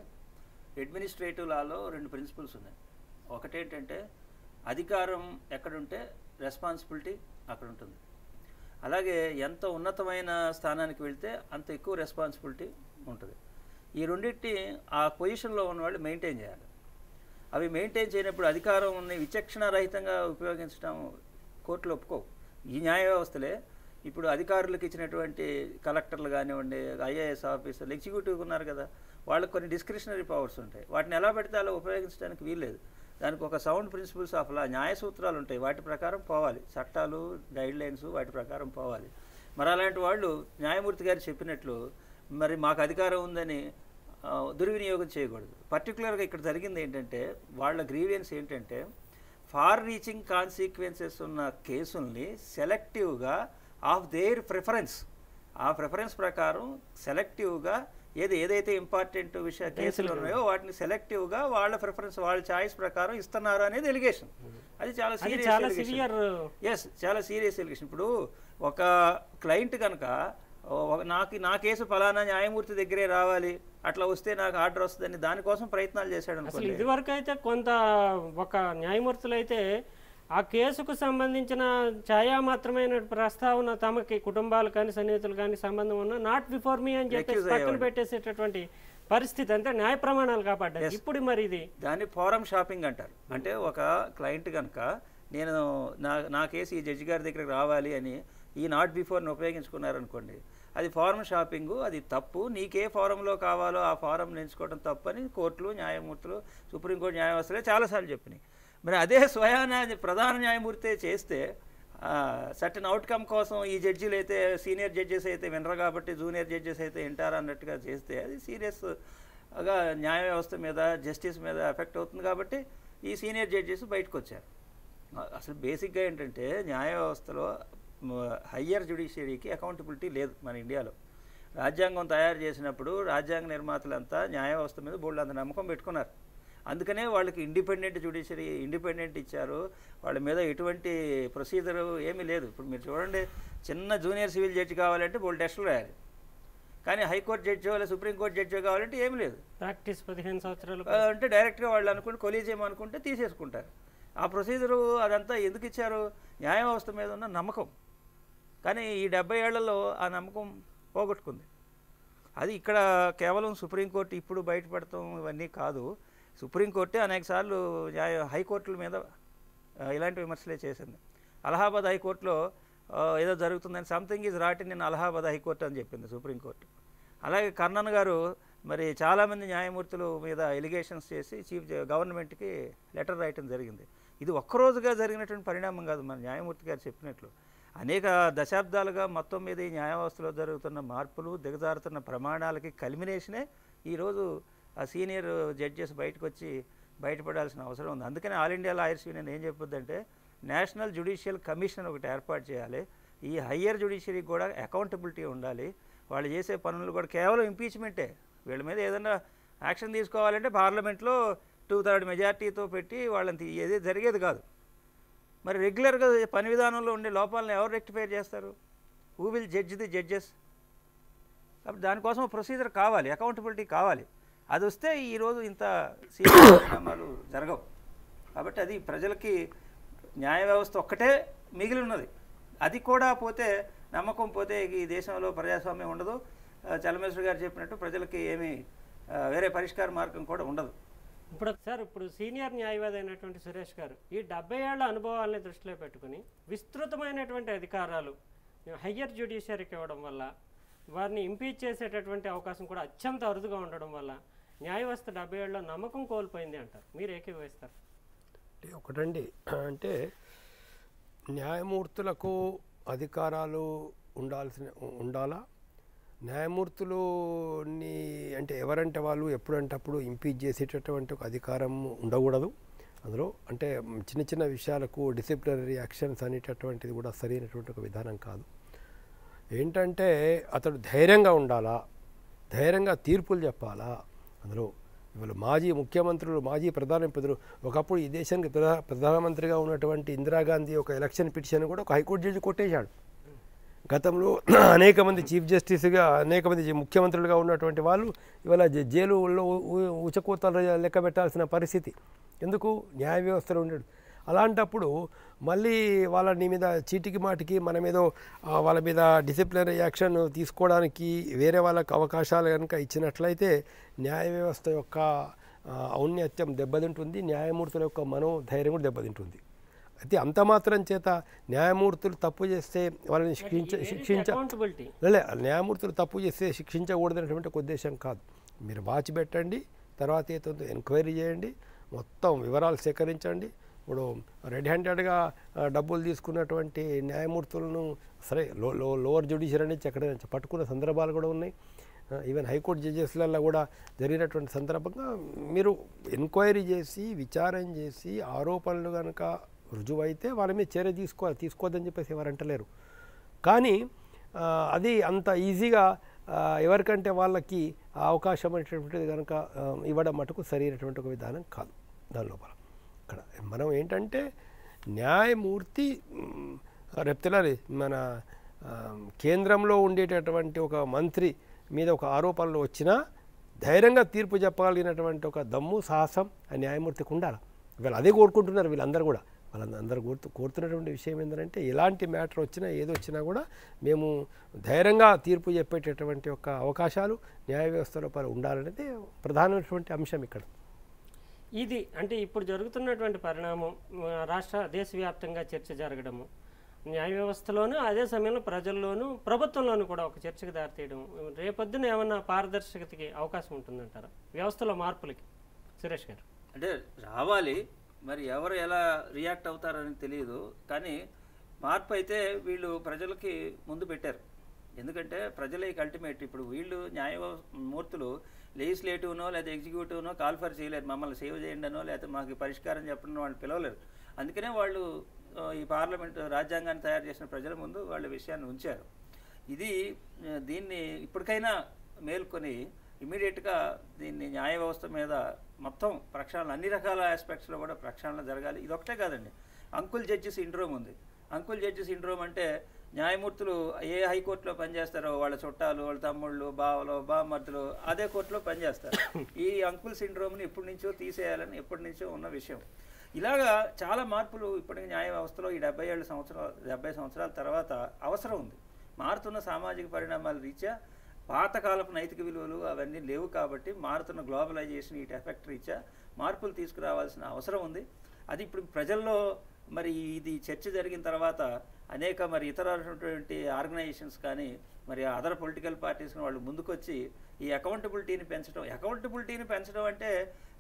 అడ్మినిస్ట్రేటివ్ లాలో 2 ప్రిన్సిపల్స్ ఉన్నాయి. ఒకటేంటంటే అధికారం ఎక్కడుంటే రెస్పాన్సిబిలిటీ అక్కడ ఉంటుంది. అలాగే ఎంత ఉన్నతమైన స్థానానికి వెళ్తే అంత ఎక్కువ రెస్పాన్సిబిలిటీ ఉంటుంది. ఈ రెండింటిని ఆ పొజిషన్లో ఉన్న వాళ్ళు మెయింటైన్ చేయాలి. అవి మెయింటైన్ చేయనప్పుడు అధికారం విచక్షణారహితంగా ఉపయోగించడం కోర్టులు ఒప్పుకోవు. ఈ న్యాయ వ్యవస్థలే ఇప్పుడు అధికారులకు ఇచ్చినటువంటి కలెక్టర్లు కానివ్వండి, ఐఏఎస్ ఆఫీసర్లు, ఎగ్జిక్యూటివ్ ఉన్నారు కదా, వాళ్ళకి కొన్ని డిస్క్రిషనరీ పవర్స్ ఉంటాయి. వాటిని ఎలా పెడితే అలా ఉపయోగించడానికి వీల్లేదు. దానికి ఒక సౌండ్ ప్రిన్సిపల్స్ ఆఫ్ లా, న్యాయ సూత్రాలు ఉంటాయి, వాటి ప్రకారం పోవాలి. చట్టాలు, గైడ్ లైన్స్ వాటి ప్రకారం పోవాలి. మరి అలాంటి వాళ్ళు న్యాయమూర్తి గారు చెప్పినట్లు మరి మాకు అధికారం ఉందని దుర్వినియోగం చేయకూడదు. పర్టికులర్గా ఇక్కడ జరిగింది ఏంటంటే, వాళ్ళ గ్రీవియన్స్ ఏంటంటే, ఫార్ రీచింగ్ కాన్సిక్వెన్సెస్ ఉన్న కేసుల్ని సెలెక్టివ్గా ఆఫ్ దేర్ ప్రిఫరెన్స్, ఆ ప్రిఫరెన్స్ ప్రకారం సెలెక్టివ్గా ఏదైతే ఇంపార్టెంట్ కేసులు ఉన్నాయో వాటిని సెలెక్టివ్గా వాళ్ళ ప్రిఫరెన్స్, వాళ్ళ ఛాయిస్ ప్రకారం ఇస్తున్నారు అనేది ఎలిగేషన్. అది చాలా సీరియస్, చాలా సీరియస్ ఎలిగేషన్. ఇప్పుడు ఒక క్లయింట్ కనుక నా కేసు ఫలానా న్యాయమూర్తి దగ్గరే రావాలి, అట్లా వస్తే నాకు ఆర్డర్ వస్తుందని దానికోసం ప్రయత్నాలు చేశాడు అనుకోండి. అసలు ఇదివరకు అయితే కొంత ఒక న్యాయమూర్తులు అయితే ఆ కేసుకు సంబంధించిన ఛాయామాత్రమైన ప్రస్తావన తమకి కుటుంబాలు కానీ సన్నిహితులు కానీ సంబంధం ఉన్న నాట్ బిఫోర్ మీ అని చెప్పి పక్కన పెట్టేసేటటువంటి పరిస్థితి, అంటే న్యాయ ప్రమాణాలు కాపాడ్డారు. ఇప్పుడు మరి ఇది దాన్ని ఫోరం షాపింగ్ అంటారు. అంటే ఒక క్లయింట్ కనుక నేను నా కేసు ఈ జడ్జి గారి దగ్గరికి రావాలి అని ఈ నాట్ బిఫోర్ని ఉపయోగించుకున్నారనుకోండి, అది ఫారం షాపింగు, అది తప్పు. నీకే ఫారంలో కావాలో ఆ ఫారం ఎంచుకోవడం తప్పు అని కోర్టులు, న్యాయమూర్తులు, సుప్రీంకోర్టు న్యాయ వ్యవస్థలే చాలాసార్లు చెప్పినాయి. మరి అదే స్వయాన ప్రధాన న్యాయమూర్తి చేస్తే సర్టన్ అవుట్కమ్ కోసం ఈ జడ్జీలు అయితే సీనియర్ జడ్జెస్ అయితే వినరు కాబట్టి జూనియర్ జడ్జెస్ అయితే వింటారు అన్నట్టుగా చేస్తే అది సీరియస్గా న్యాయ వ్యవస్థ మీద, జస్టిస్ మీద ఎఫెక్ట్ అవుతుంది. కాబట్టి ఈ సీనియర్ జడ్జెస్ బయటకు వచ్చారు. అసలు బేసిక్గా ఏంటంటే న్యాయ వ్యవస్థలో హయ్యర్ జ్యుడిషియరీకి అకౌంటబిలిటీ లేదు మన ఇండియాలో. రాజ్యాంగం తయారు చేసినప్పుడు రాజ్యాంగ నిర్మాతలంతా న్యాయ వ్యవస్థ మీద బోల్డ్ అంత నమ్మకం పెట్టుకున్నారు. అందుకనే వాళ్ళకి ఇండిపెండెంట్ జ్యుడిషియరీ ఇండిపెండెంట్ ఇచ్చారు. వాళ్ళ మీద ఎటువంటి ప్రొసీజరు ఏమీ లేదు. ఇప్పుడు మీరు చూడండి, చిన్న జూనియర్ సివిల్ జడ్జి కావాలంటే బోల్డ్ టెస్టులు రాయాలి. కానీ హైకోర్టు జడ్జో లేదా సుప్రీంకోర్టు జడ్జో కావాలంటే ఏమి లేదు. ప్రాక్టీస్ 15 సంవత్సరాలు అంటే డైరెక్ట్గా వాళ్ళు అనుకుంటే కొలీజియం అనుకుంటే తీసేసుకుంటారు. ఆ ప్రొసీజరు అదంతా ఎందుకు ఇచ్చారు? న్యాయ వ్యవస్థ మీద ఉన్న నమ్మకం. కానీ ఈ 70 ఏళ్లలో ఆ నమ్మకం పోగొట్టుకుంది. అది ఇక్కడ కేవలం సుప్రీంకోర్టు ఇప్పుడు బయటపడటం ఇవన్నీ కాదు. సుప్రీంకోర్టే అనేకసార్లు హైకోర్టుల మీద ఇలాంటి విమర్శలే చేసింది. అలహాబాద్ హైకోర్టులో ఏదో జరుగుతుందని something is rot in Allahabad high court అని చెప్పింది సుప్రీంకోర్టు. అలాగే కర్ణన్ గారు మరి చాలామంది న్యాయమూర్తుల మీద ఎలిగేషన్స్ చేసి గవర్నమెంట్కి లెటర్ రాయటం జరిగింది. ఇది ఒక్కరోజుగా జరిగినటువంటి పరిణామం కాదు. మన న్యాయమూర్తి గారు చెప్పినట్లు అనేక దశాబ్దాలుగా మొత్తం మీద ఈ న్యాయ వ్యవస్థలో జరుగుతున్న మార్పులు, దిగజారుతున్న ప్రమాణాలకి కల్మినేషనే ఈరోజు ఆ సీనియర్ జడ్జెస్ బయటకు వచ్చి బయటపడాల్సిన అవసరం ఉంది. అందుకని ఆల్ ఇండియా లాయర్స్ యూనియన్ ఏం చెప్పొద్దంటే, నేషనల్ జ్యుడిషియల్ కమిషన్ ఒకటి ఏర్పాటు చేయాలి. ఈ హయ్యర్ జ్యుడిషియరీకి కూడా అకౌంటబిలిటీ ఉండాలి. వాళ్ళు చేసే పనులు కూడా కేవలం ఇంపీచ్మెంటే. వీళ్ళ మీద ఏదైనా యాక్షన్ తీసుకోవాలంటే పార్లమెంట్లో 2/3 మెజార్టీతో పెట్టి వాళ్ళని ఏది జరిగేది కాదు. మరి రెగ్యులర్గా పని విధానంలో ఉండే లోపాలను ఎవరు రెక్టిఫై చేస్తారు? Who will judge the judges? కాబట్టి దానికోసం ప్రొసీజర్ కావాలి, అకౌంటబిలిటీ కావాలి. అది వస్తే ఈరోజు ఇంత సీరియస్ పరిణామాలు జరగవు. కాబట్టి అది ప్రజలకి న్యాయ వ్యవస్థ ఒక్కటే మిగిలి ఉన్నది. అది కూడా పోతే, నమ్మకం పోతే ఈ దేశంలో ప్రజాస్వామ్యం ఉండదు. చలమేశ్వర్ గారు చెప్పినట్టు ప్రజలకి ఏమీ వేరే పరిష్కార మార్గం కూడా ఉండదు. ఇప్పుడు సీనియర్ న్యాయవాది అయినటువంటి సురేష్ గారు ఈ 70 ఏళ్ల అనుభవాలని దృష్టిలో పెట్టుకుని విస్తృతమైనటువంటి అధికారాలు హయ్యర్ జ్యుడిషియరీకి ఇవ్వడం వల్ల, వారిని ఇంపీచ్ చేసేటటువంటి అవకాశం కూడా అత్యంత అరుదుగా ఉండడం వల్ల న్యాయ వ్యవస్థ 70 ఏళ్ళలో నమ్మకం కోల్పోయింది అంటారు. మీరు ఏకీభవిస్తారు? ఒకటండి, అంటే న్యాయమూర్తులకు అధికారాలు ఉండాలా? న్యాయమూర్తులని అంటే ఎవరంటే వాళ్ళు ఎప్పుడంటే అప్పుడు ఇంపీచ్ చేసేటటువంటి ఒక అధికారం ఉండకూడదు. అందులో అంటే చిన్న చిన్న విషయాలకు డిసిప్లినరీ యాక్షన్స్ అనేటటువంటిది కూడా సరైనటువంటి ఒక విధానం కాదు. ఏంటంటే అతడు ధైర్యంగా ఉండాలా, ధైర్యంగా తీర్పులు చెప్పాలా. అందులో ఇవాళ మాజీ ముఖ్యమంత్రులు, మాజీ ప్రధానమంత్రులు, ఒకప్పుడు ఈ దేశానికి ప్రధానమంత్రిగా ఉన్నటువంటి ఇందిరాగాంధీ ఒక ఎలక్షన్ పిటిషన్ కూడా ఒక హైకోర్టు జడ్జి కొట్టేశాడు. గతంలో అనేక మంది చీఫ్ జస్టిస్గా, అనేక మంది ముఖ్యమంత్రులుగా ఉన్నటువంటి వాళ్ళు ఇవాళ జైలులో ఉచకోతలు లెక్క పెట్టాల్సిన పరిస్థితి. ఎందుకు? న్యాయ వ్యవస్థలో ఉండడు. అలాంటప్పుడు మళ్ళీ వాళ్ళ నీ మీద చీటికి మాటికి మనం ఏదో వాళ్ళ మీద డిసిప్లినరీ యాక్షన్ తీసుకోవడానికి వేరే వాళ్ళకి అవకాశాలు కనుక ఇచ్చినట్లయితే న్యాయ వ్యవస్థ యొక్క ఔన్నత్యం దెబ్బతింటుంది, న్యాయమూర్తుల యొక్క మనోధైర్యం కూడా దెబ్బతింటుంది. అయితే అంత మాత్రం చేత న్యాయమూర్తులు తప్పు చేస్తే వాళ్ళని న్యాయమూర్తులు తప్పు చేస్తే శిక్షించకూడదనేటువంటి ఒక ఉద్దేశం కాదు. మీరు వాచ్ పెట్టండి, తర్వాత ఏదో ఎంక్వైరీ చేయండి, మొత్తం వివరాలు సేకరించండి. ఇప్పుడు రెడ్ హ్యాండెడ్గా డబ్బులు తీసుకున్నటువంటి న్యాయమూర్తులను సరే లోవర్ జ్యుడిషియరీ నుంచి ఎక్కడ పట్టుకున్న సందర్భాలు కూడా ఉన్నాయి. ఈవెన్ హైకోర్టు జడ్జెస్లలో కూడా జరిగినటువంటి సందర్భంగా మీరు ఎంక్వైరీ చేసి విచారణ చేసి ఆరోపణలు కనుక రుజువైతే వాళ్ళ మీద చర్య తీసుకోవద్దని చెప్పేసి ఎవరు అంటలేరు. కానీ అది అంత ఈజీగా ఎవరికంటే వాళ్ళకి ఆ అవకాశం అనేటువంటిది కనుక ఇవ్వడం మటుకు సరైనటువంటి ఒక విధానం కాదు. దాని లోపల ఇక్కడ మనం ఏంటంటే న్యాయమూర్తి రేపు మన కేంద్రంలో ఉండేటటువంటి ఒక మంత్రి మీద ఒక ఆరోపణలు వచ్చినా ధైర్యంగా తీర్పు చెప్పగలిగినటువంటి ఒక దమ్ము సాహసం ఆ న్యాయమూర్తికి ఉండాలి. వీళ్ళు అదే కోరుకుంటున్నారు. వీళ్ళందరూ కూడా వాళ్ళందరూ కోరుతున్నటువంటి విషయం ఏంటంటే ఎలాంటి మ్యాటర్ వచ్చినా ఏదొచ్చినా కూడా మేము ధైర్యంగా తీర్పు చెప్పేటటువంటి ఒక అవకాశాలు న్యాయ వ్యవస్థ లోపల ఉండాలనేది ప్రధానమైనటువంటి అంశం ఇక్కడ. ఇది అంటే ఇప్పుడు జరుగుతున్నటువంటి పరిణామం దేశవ్యాప్తంగా చర్చ జరగడము, న్యాయ వ్యవస్థలోనూ అదే సమయంలో ప్రజల్లోనూ ప్రభుత్వంలోనూ కూడా ఒక చర్చకు దారితీయడం, రేపొద్దున ఏమన్నా పారదర్శకతకి అవకాశం ఉంటుందంటారా వ్యవస్థలో మార్పులకి? సురేష్ గారు. అంటే రావాలి, మరి ఎవరు ఎలా రియాక్ట్ అవుతారని తెలియదు. కానీ మార్పు అయితే వీళ్ళు ప్రజలకి ముందు పెట్టారు. ఎందుకంటే ప్రజలే అల్టిమేట్. ఇప్పుడు వీళ్ళు న్యాయమూర్తులు లెజిస్లేటివ్నో లేదా ఎగ్జిక్యూటివ్నో కాల్ఫర్ చేయలేరు. మమ్మల్ని సేవ్ చేయండి అనో లేకపోతే మాకు పరిష్కారం చెప్పడం వాళ్ళు పిలవలేరు. అందుకనే వాళ్ళు ఈ పార్లమెంటు రాజ్యాంగాన్ని తయారు చేసిన ప్రజల ముందు వాళ్ళ విషయాన్ని ఉంచారు. దీన్ని ఇప్పటికైనా మేల్కొని ఇమీడియట్గా దీన్ని న్యాయ వ్యవస్థ మీద మొత్తం ప్రక్షాళన అన్ని రకాల ఆస్పెక్ట్స్లో కూడా ప్రక్షాళన జరగాలి. ఇది ఒకటే కాదండి, అంకుల్ జడ్జి సిండ్రోమ్ ఉంది. అంకుల్ జడ్జి సిండ్రోమ్ అంటే న్యాయమూర్తులు ఏ హైకోర్టులో పనిచేస్తారో వాళ్ళ చుట్టాలు, వాళ్ళ తమ్ముళ్ళు, బావలు, బామ్మర్దులు అదే కోర్టులో పనిచేస్తారు. ఈ అంకుల్ సిండ్రోమ్ని ఎప్పటి నుంచో తీసేయాలని ఎప్పటి నుంచో ఉన్న విషయం. ఇలాగా చాలా మార్పులు ఇప్పటికీ న్యాయ వ్యవస్థలో ఈ 70 సంవత్సరాల తర్వాత అవసరం ఉంది. మారుతున్న సామాజిక పరిణామాల రీత్యా పాతకాలపు నైతిక విలువలు అవన్నీ లేవు కాబట్టి మారుతున్న గ్లోబలైజేషన్ ఈ ఎఫెక్ట్ రీత్యా మార్పులు తీసుకురావాల్సిన అవసరం ఉంది. అది ఇప్పుడు ప్రజల్లో మరి ఇది చర్చ జరిగిన తర్వాత అనేక మరి ఇతరటువంటి ఆర్గనైజేషన్స్ కానీ మరి అదర్ పొలిటికల్ పార్టీస్ వాళ్ళు ముందుకొచ్చి ఈ అకౌంటబిలిటీని పెంచడం అంటే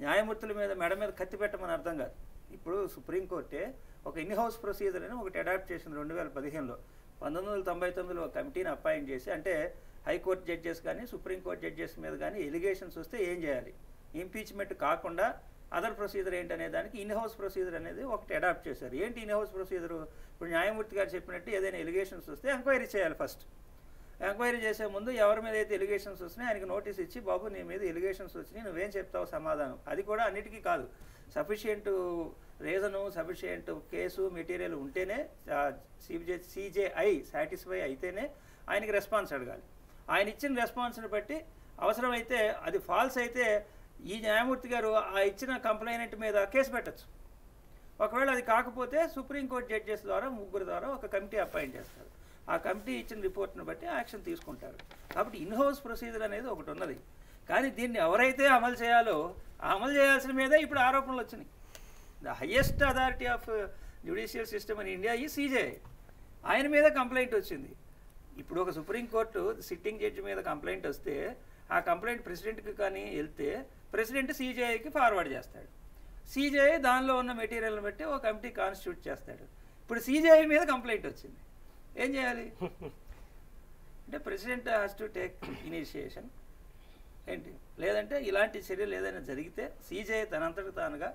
న్యాయమూర్తుల మీద మెడ మీద కత్తి పెట్టమని అర్థం కాదు. ఇప్పుడు సుప్రీంకోర్టే ఒక ఇన్ హౌస్ ప్రొసీజర్ అని ఒకటి అడాప్ట్ చేసింది 2015లో. 1999లో ఒక కమిటీని అపాయింట్ చేసి, అంటే హైకోర్టు జడ్జెస్ కానీ సుప్రీంకోర్టు జడ్జెస్ మీద కానీ ఎలిగేషన్స్ వస్తే ఏం చేయాలి, ఇంపీచ్మెంట్ కాకుండా అదర్ ప్రొసీజర్ ఏంటనే దానికి ఇన్ హౌస్ ప్రొసీజర్ అనేది ఒకటి అడాప్ట్ చేశారు. ఏంటి ఇన్ హౌస్ ప్రొసీజరు? ఇప్పుడు న్యాయమూర్తి గారు చెప్పినట్టు ఏదైనా ఎలిగేషన్స్ వస్తే ఎంక్వైరీ చేయాలి. ఫస్ట్ ఎంక్వైరీ చేసే ముందు ఎవరి మీద అయితే ఎలిగేషన్స్ వస్తున్నాయి ఆయనకి నోటీస్ ఇచ్చి, బాబు నీ మీద ఎలిగేషన్స్ వచ్చినాయి, నువ్వేం చెప్తావు సమాధానం. అది కూడా అన్నిటికీ కాదు, sufficient reason, sufficient case material ఉంటేనే సిజేఐ సాటిస్ఫై అయితేనే ఆయనకి రెస్పాన్స్ అడగాలి. ఆయన ఇచ్చిన రెస్పాన్స్ని బట్టి అవసరమైతే అది ఫాల్స్ అయితే ఈ న్యాయమూర్తి గారు ఆ ఇచ్చిన కంప్లైనెంట్ మీద కేసు పెట్టచ్చు. ఒకవేళ అది కాకపోతే సుప్రీంకోర్టు జడ్జెస్ ద్వారా 3 ద్వారా ఒక కమిటీ అపాయింట్ చేస్తారు. ఆ కమిటీ ఇచ్చిన రిపోర్ట్ని బట్టి యాక్షన్ తీసుకుంటారు. కాబట్టి ఇన్ హౌస్ ప్రొసీజర్ అనేది ఒకటి ఉన్నది. కానీ దీన్ని ఎవరైతే అమలు చేయాలో అమలు చేయాల్సిన మీదే ఇప్పుడు ఆరోపణలు వచ్చినాయి. The highest authority of judicial system in India ఈ సిజేఐ, ఆయన మీద కంప్లైంట్ వచ్చింది. ఇప్పుడు ఒక సుప్రీంకోర్టు సిట్టింగ్ జడ్జి మీద కంప్లైంట్ వస్తే ఆ కంప్లైంట్ ప్రెసిడెంట్కి కానీ వెళ్తే ప్రెసిడెంట్ సిజేఐకి ఫార్వర్డ్ చేస్తాడు. సిజేఐ దానిలో ఉన్న మెటీరియల్ని బట్టి ఒక కమిటీ కాన్స్టిట్యూట్ చేస్తాడు. ఇప్పుడు సిజేఐ మీద కంప్లైంట్ వచ్చింది, ఏం చేయాలి అంటే president has to take initiation ఏంటి, లేదంటే ఇలాంటి చర్యలు ఏదైనా జరిగితే సిజేఐ తనంతటి తానుగా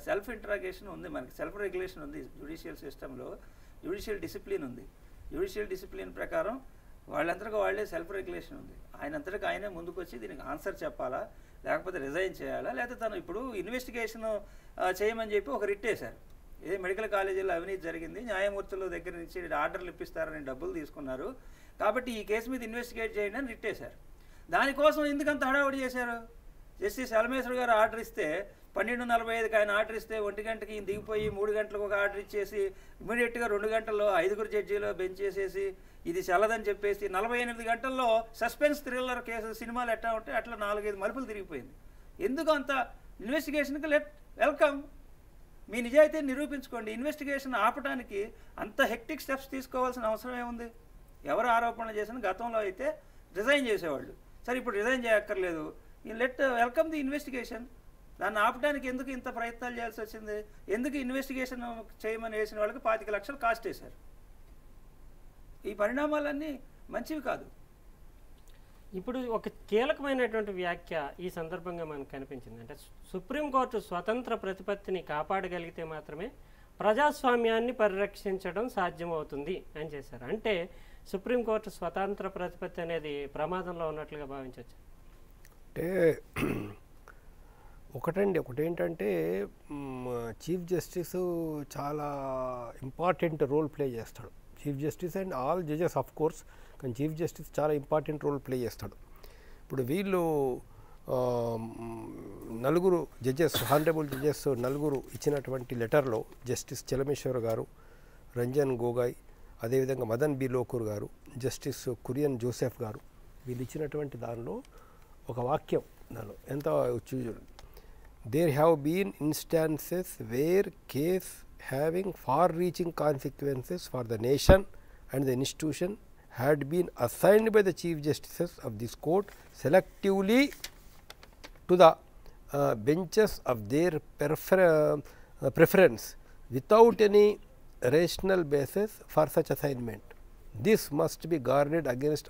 సెల్ఫ్ ఇంట్రాగేషన్ ఉంది, మనకి సెల్ఫ్ రెగ్యులేషన్ ఉంది జ్యుడిషియల్ సిస్టంలో, జ్యుడిషియల్ డిసిప్లిన్ ఉంది. జ్యుడిషియల్ డిసిప్లిన్ ప్రకారం వాళ్ళంతటికి వాళ్ళే సెల్ఫ్ రెగ్యులేషన్ ఉంది. ఆయనంతటికి ఆయనే ముందుకు వచ్చి దీనికి ఆన్సర్ చెప్పాలా, లేకపోతే రిజైన్ చేయాలా, లేకపోతే తను ఇప్పుడు ఇన్వెస్టిగేషన్ చేయమని చెప్పి ఒక రిట్ వేశారు. ఇదే మెడికల్ కాలేజీలో అవినీతి జరిగింది, న్యాయమూర్తుల దగ్గర నుంచి ఆర్డర్లు ఇప్పిస్తారని డబ్బులు తీసుకున్నారు కాబట్టి ఈ కేసు మీద ఇన్వెస్టిగేట్ చేయండి అని రిట్ వేశారు. దానికోసం ఎందుకంత హడావుడి చేశారు? జస్టిస్ ఎలమేశ్వర గారు ఆర్డర్ ఇస్తే 12:45కి ఆయన ఆర్డర్ ఇస్తే 1 గంటకి ఈయన దిగిపోయి 3 గంటలకు ఒక ఆర్డర్ ఇచ్చేసి ఇమీడియట్గా 2 గంటల్లో 5 జడ్జీలో బెంచ్ చేసేసి ఇది చెల్లదని చెప్పేసి 48 గంటల్లో సస్పెన్స్ థ్రిల్లర్ కేసు సినిమాలు ఎట్లా ఉంటే అట్లా 4-5 మలుపులు తిరిగిపోయింది. ఎందుకు అంత ఇన్వెస్టిగేషన్కి వెల్కమ్, మీ నిజాయితీ నిరూపించుకోండి. ఇన్వెస్టిగేషన్ ఆపడానికి అంత హెక్టిక్ స్టెప్స్ తీసుకోవాల్సిన అవసరం ఏముంది? ఎవరు ఆరోపణలు చేసిన గతంలో అయితే రిజైన్ చేసేవాళ్ళు, సరే ఇప్పుడు రిజైన్ చేయక్కర్లేదు, వెల్కమ్ ది ఇన్వెస్టిగేషన్. దాన్ని ఆపడానికి ఎందుకు ఇంత ప్రయత్నాలు చేయాల్సి వచ్చింది? ఎందుకు ఇన్వెస్టిగేషన్ చేయమని వేసిన వాళ్ళకి 25 లక్షలు కాస్ట్ వేశారు? ఈ పరిణామాలన్నీ మంచివి కాదు. ఇప్పుడు ఒక కీలకమైనటువంటి వ్యాఖ్య ఈ సందర్భంగా మనకు కనిపించింది. అంటే సుప్రీంకోర్టు స్వతంత్ర ప్రతిపత్తిని కాపాడగలిగితే మాత్రమే ప్రజాస్వామ్యాన్ని పరిరక్షించడం సాధ్యమవుతుంది అని చేశారు. అంటే సుప్రీంకోర్టు స్వతంత్ర ప్రతిపత్తి అనేది ప్రమాదంలో ఉన్నట్లుగా భావించవచ్చు. అంటే ఒకటేంటంటే చీఫ్ జస్టిస్ చాలా ఇంపార్టెంట్ రోల్ ప్లే చేస్తాడు. Chief justice and all judges of course, కానీ చీఫ్ జస్టిస్ చాలా ఇంపార్టెంట్ రోల్ ప్లే చేస్తాడు. ఇప్పుడు వీళ్ళు నలుగురు జడ్జెస్, హానరబుల్ జడ్జెస్ నలుగురు ఇచ్చినటువంటి లెటర్లో జస్టిస్ చెలమేశ్వర్ గారు, రంజన్ గోగాయ్, అదేవిధంగా మదన్ బి లోకూర్ గారు, జస్టిస్ కురియన్ జోసెఫ్ గారు, వీళ్ళు ఇచ్చినటువంటి దానిలో ఒక వాక్యం దానిలో ఎంత there have been instances where case having far reaching consequences for the nation and the institution had been assigned by the chief justices of this court selectively to the benches of their preference without any rational basis for such assignment. This must be guarded against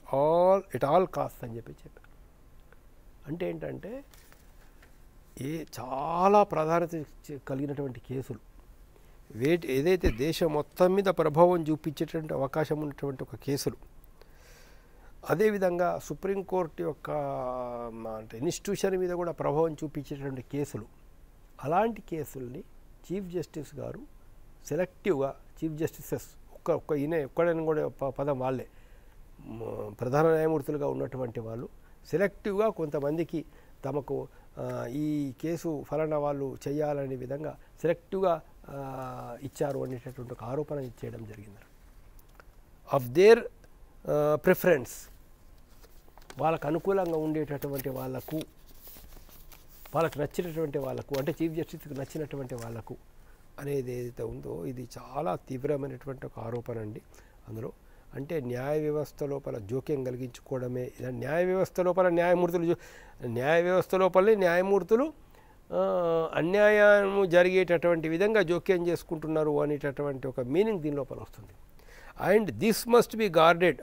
at all costs అని చెప్పారు. అంటే ఏంటంటే చాలా ప్రాధాన్యత కలిగినటువంటి కేసులు ఏదైతే దేశం మొత్తం మీద ప్రభావం చూపించేటువంటి అవకాశం ఉన్నటువంటి ఒక కేసులు, అదేవిధంగా సుప్రీంకోర్టు యొక్క అంటే ఇన్స్టిట్యూషన్ మీద కూడా ప్రభావం చూపించేటువంటి కేసులు, అలాంటి కేసుల్ని చీఫ్ జస్టిస్ గారు సెలెక్టివ్గా, చీఫ్ జస్టిసెస్ ఒక్కడని కూడా పదం వాళ్ళే ప్రధాన న్యాయమూర్తులుగా ఉన్నటువంటి వాళ్ళు సెలెక్టివ్గా కొంతమందికి తమకు ఈ కేసు ఫలానా వాళ్ళు చేయాలనే విధంగా సెలెక్టివ్గా ఇచ్చారు అనేటటువంటి ఒక ఆరోపణ చేయడం జరిగింది. ఆఫ్ దేర్ ప్రిఫరెన్స్, వాళ్ళకు అనుకూలంగా ఉండేటటువంటి వాళ్ళకు, వాళ్ళకు నచ్చినటువంటి వాళ్ళకు, అంటే చీఫ్ జస్టిస్కి నచ్చినటువంటి వాళ్ళకు అనేది ఏదైతే ఉందో ఇది చాలా తీవ్రమైనటువంటి ఒక ఆరోపణ అండి. అందులో అంటే న్యాయ వ్యవస్థ లోపల జోక్యం కలిగించుకోవడమే, న్యాయ వ్యవస్థ లోపల న్యాయ వ్యవస్థ లోపలే న్యాయమూర్తులు అన్యాయము జరిగేటటువంటి విధంగా జోక్యం చేసుకుంటున్నారు అనేటటువంటి ఒక మీనింగ్ దీని లోపల వస్తుంది. And this must be guarded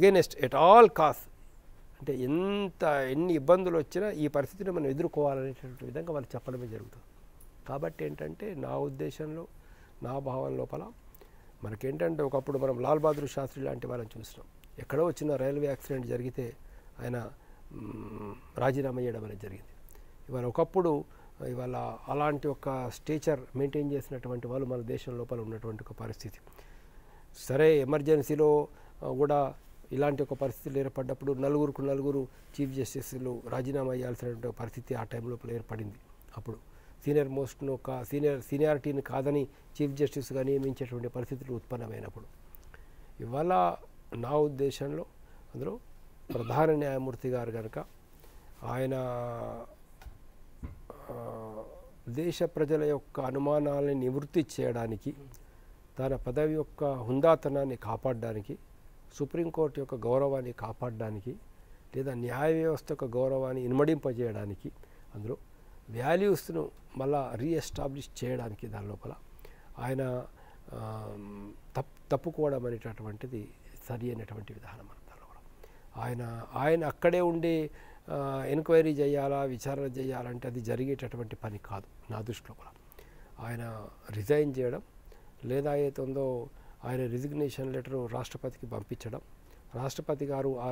against at all cost. అంటే ఎన్ని ఇబ్బందులు వచ్చినా ఈ పరిస్థితిని మనం ఎదుర్కోవాలనేటటువంటి విధంగా వాళ్ళు చెప్పడమే జరుగుతుంది. కాబట్టి ఏంటంటే నా ఉద్దేశంలో, నా భావం లోపల మనకేంటంటే ఒకప్పుడు మనం లాల్ బహదూర్ శాస్త్రి లాంటి వాళ్ళని చూసినాం. ఎక్కడో వచ్చిన రైల్వే యాక్సిడెంట్ జరిగితే ఆయన రాజీనామా చేయడం అనేది జరిగింది. ఇవాళ అలాంటి ఒక స్టేచర్ మెయింటైన్ చేసినటువంటి వాళ్ళు మన దేశం లోపల ఉన్నటువంటి ఒక పరిస్థితి. సరే, ఎమర్జెన్సీలో కూడా ఇలాంటి ఒక పరిస్థితులు ఏర్పడ్డప్పుడు నలుగురు చీఫ్ జస్టిస్లు రాజీనామా చేయాల్సినటువంటి పరిస్థితి ఆ టైం లోపల ఏర్పడింది. అప్పుడు సీనియర్ మోస్ట్ను ఒక సీనియారిటీని కాదని చీఫ్ జస్టిస్గా నియమించేటువంటి పరిస్థితులు ఉత్పన్నమైనప్పుడు, ఇవాళ నా ఉద్దేశంలో అందులో ప్రధాన న్యాయమూర్తి గారు కనుక ఆయన దేశ ప్రజల యొక్క అనుమానాలని నివృత్తి చేయడానికి, తన పదవి యొక్క హుందాతనాన్ని కాపాడడానికి, సుప్రీంకోర్టు యొక్క గౌరవాన్ని కాపాడడానికి, లేదా న్యాయ వ్యవస్థ యొక్క గౌరవాన్ని ఇన్మడింపజేయడానికి, అందులో వాల్యూస్ను మళ్ళా రీఎస్టాబ్లిష్ చేయడానికి దాని లోపల ఆయన తప్పుకోవడం అనేటటువంటిది సరి అయినటువంటి విధానం అంటారు. ఆయన అక్కడే ఉండి ఎంక్వైరీ చేయాలా, విచారణ చేయాలంటే అది జరిగేటటువంటి పని కాదు నా దృష్టిలో కూడా. ఆయన రిజైన్ చేయడం, లేదా ఏదైతే ఉందో ఆయన రిజిగ్నేషన్ లెటరు రాష్ట్రపతికి పంపించడం, రాష్ట్రపతి గారు ఆ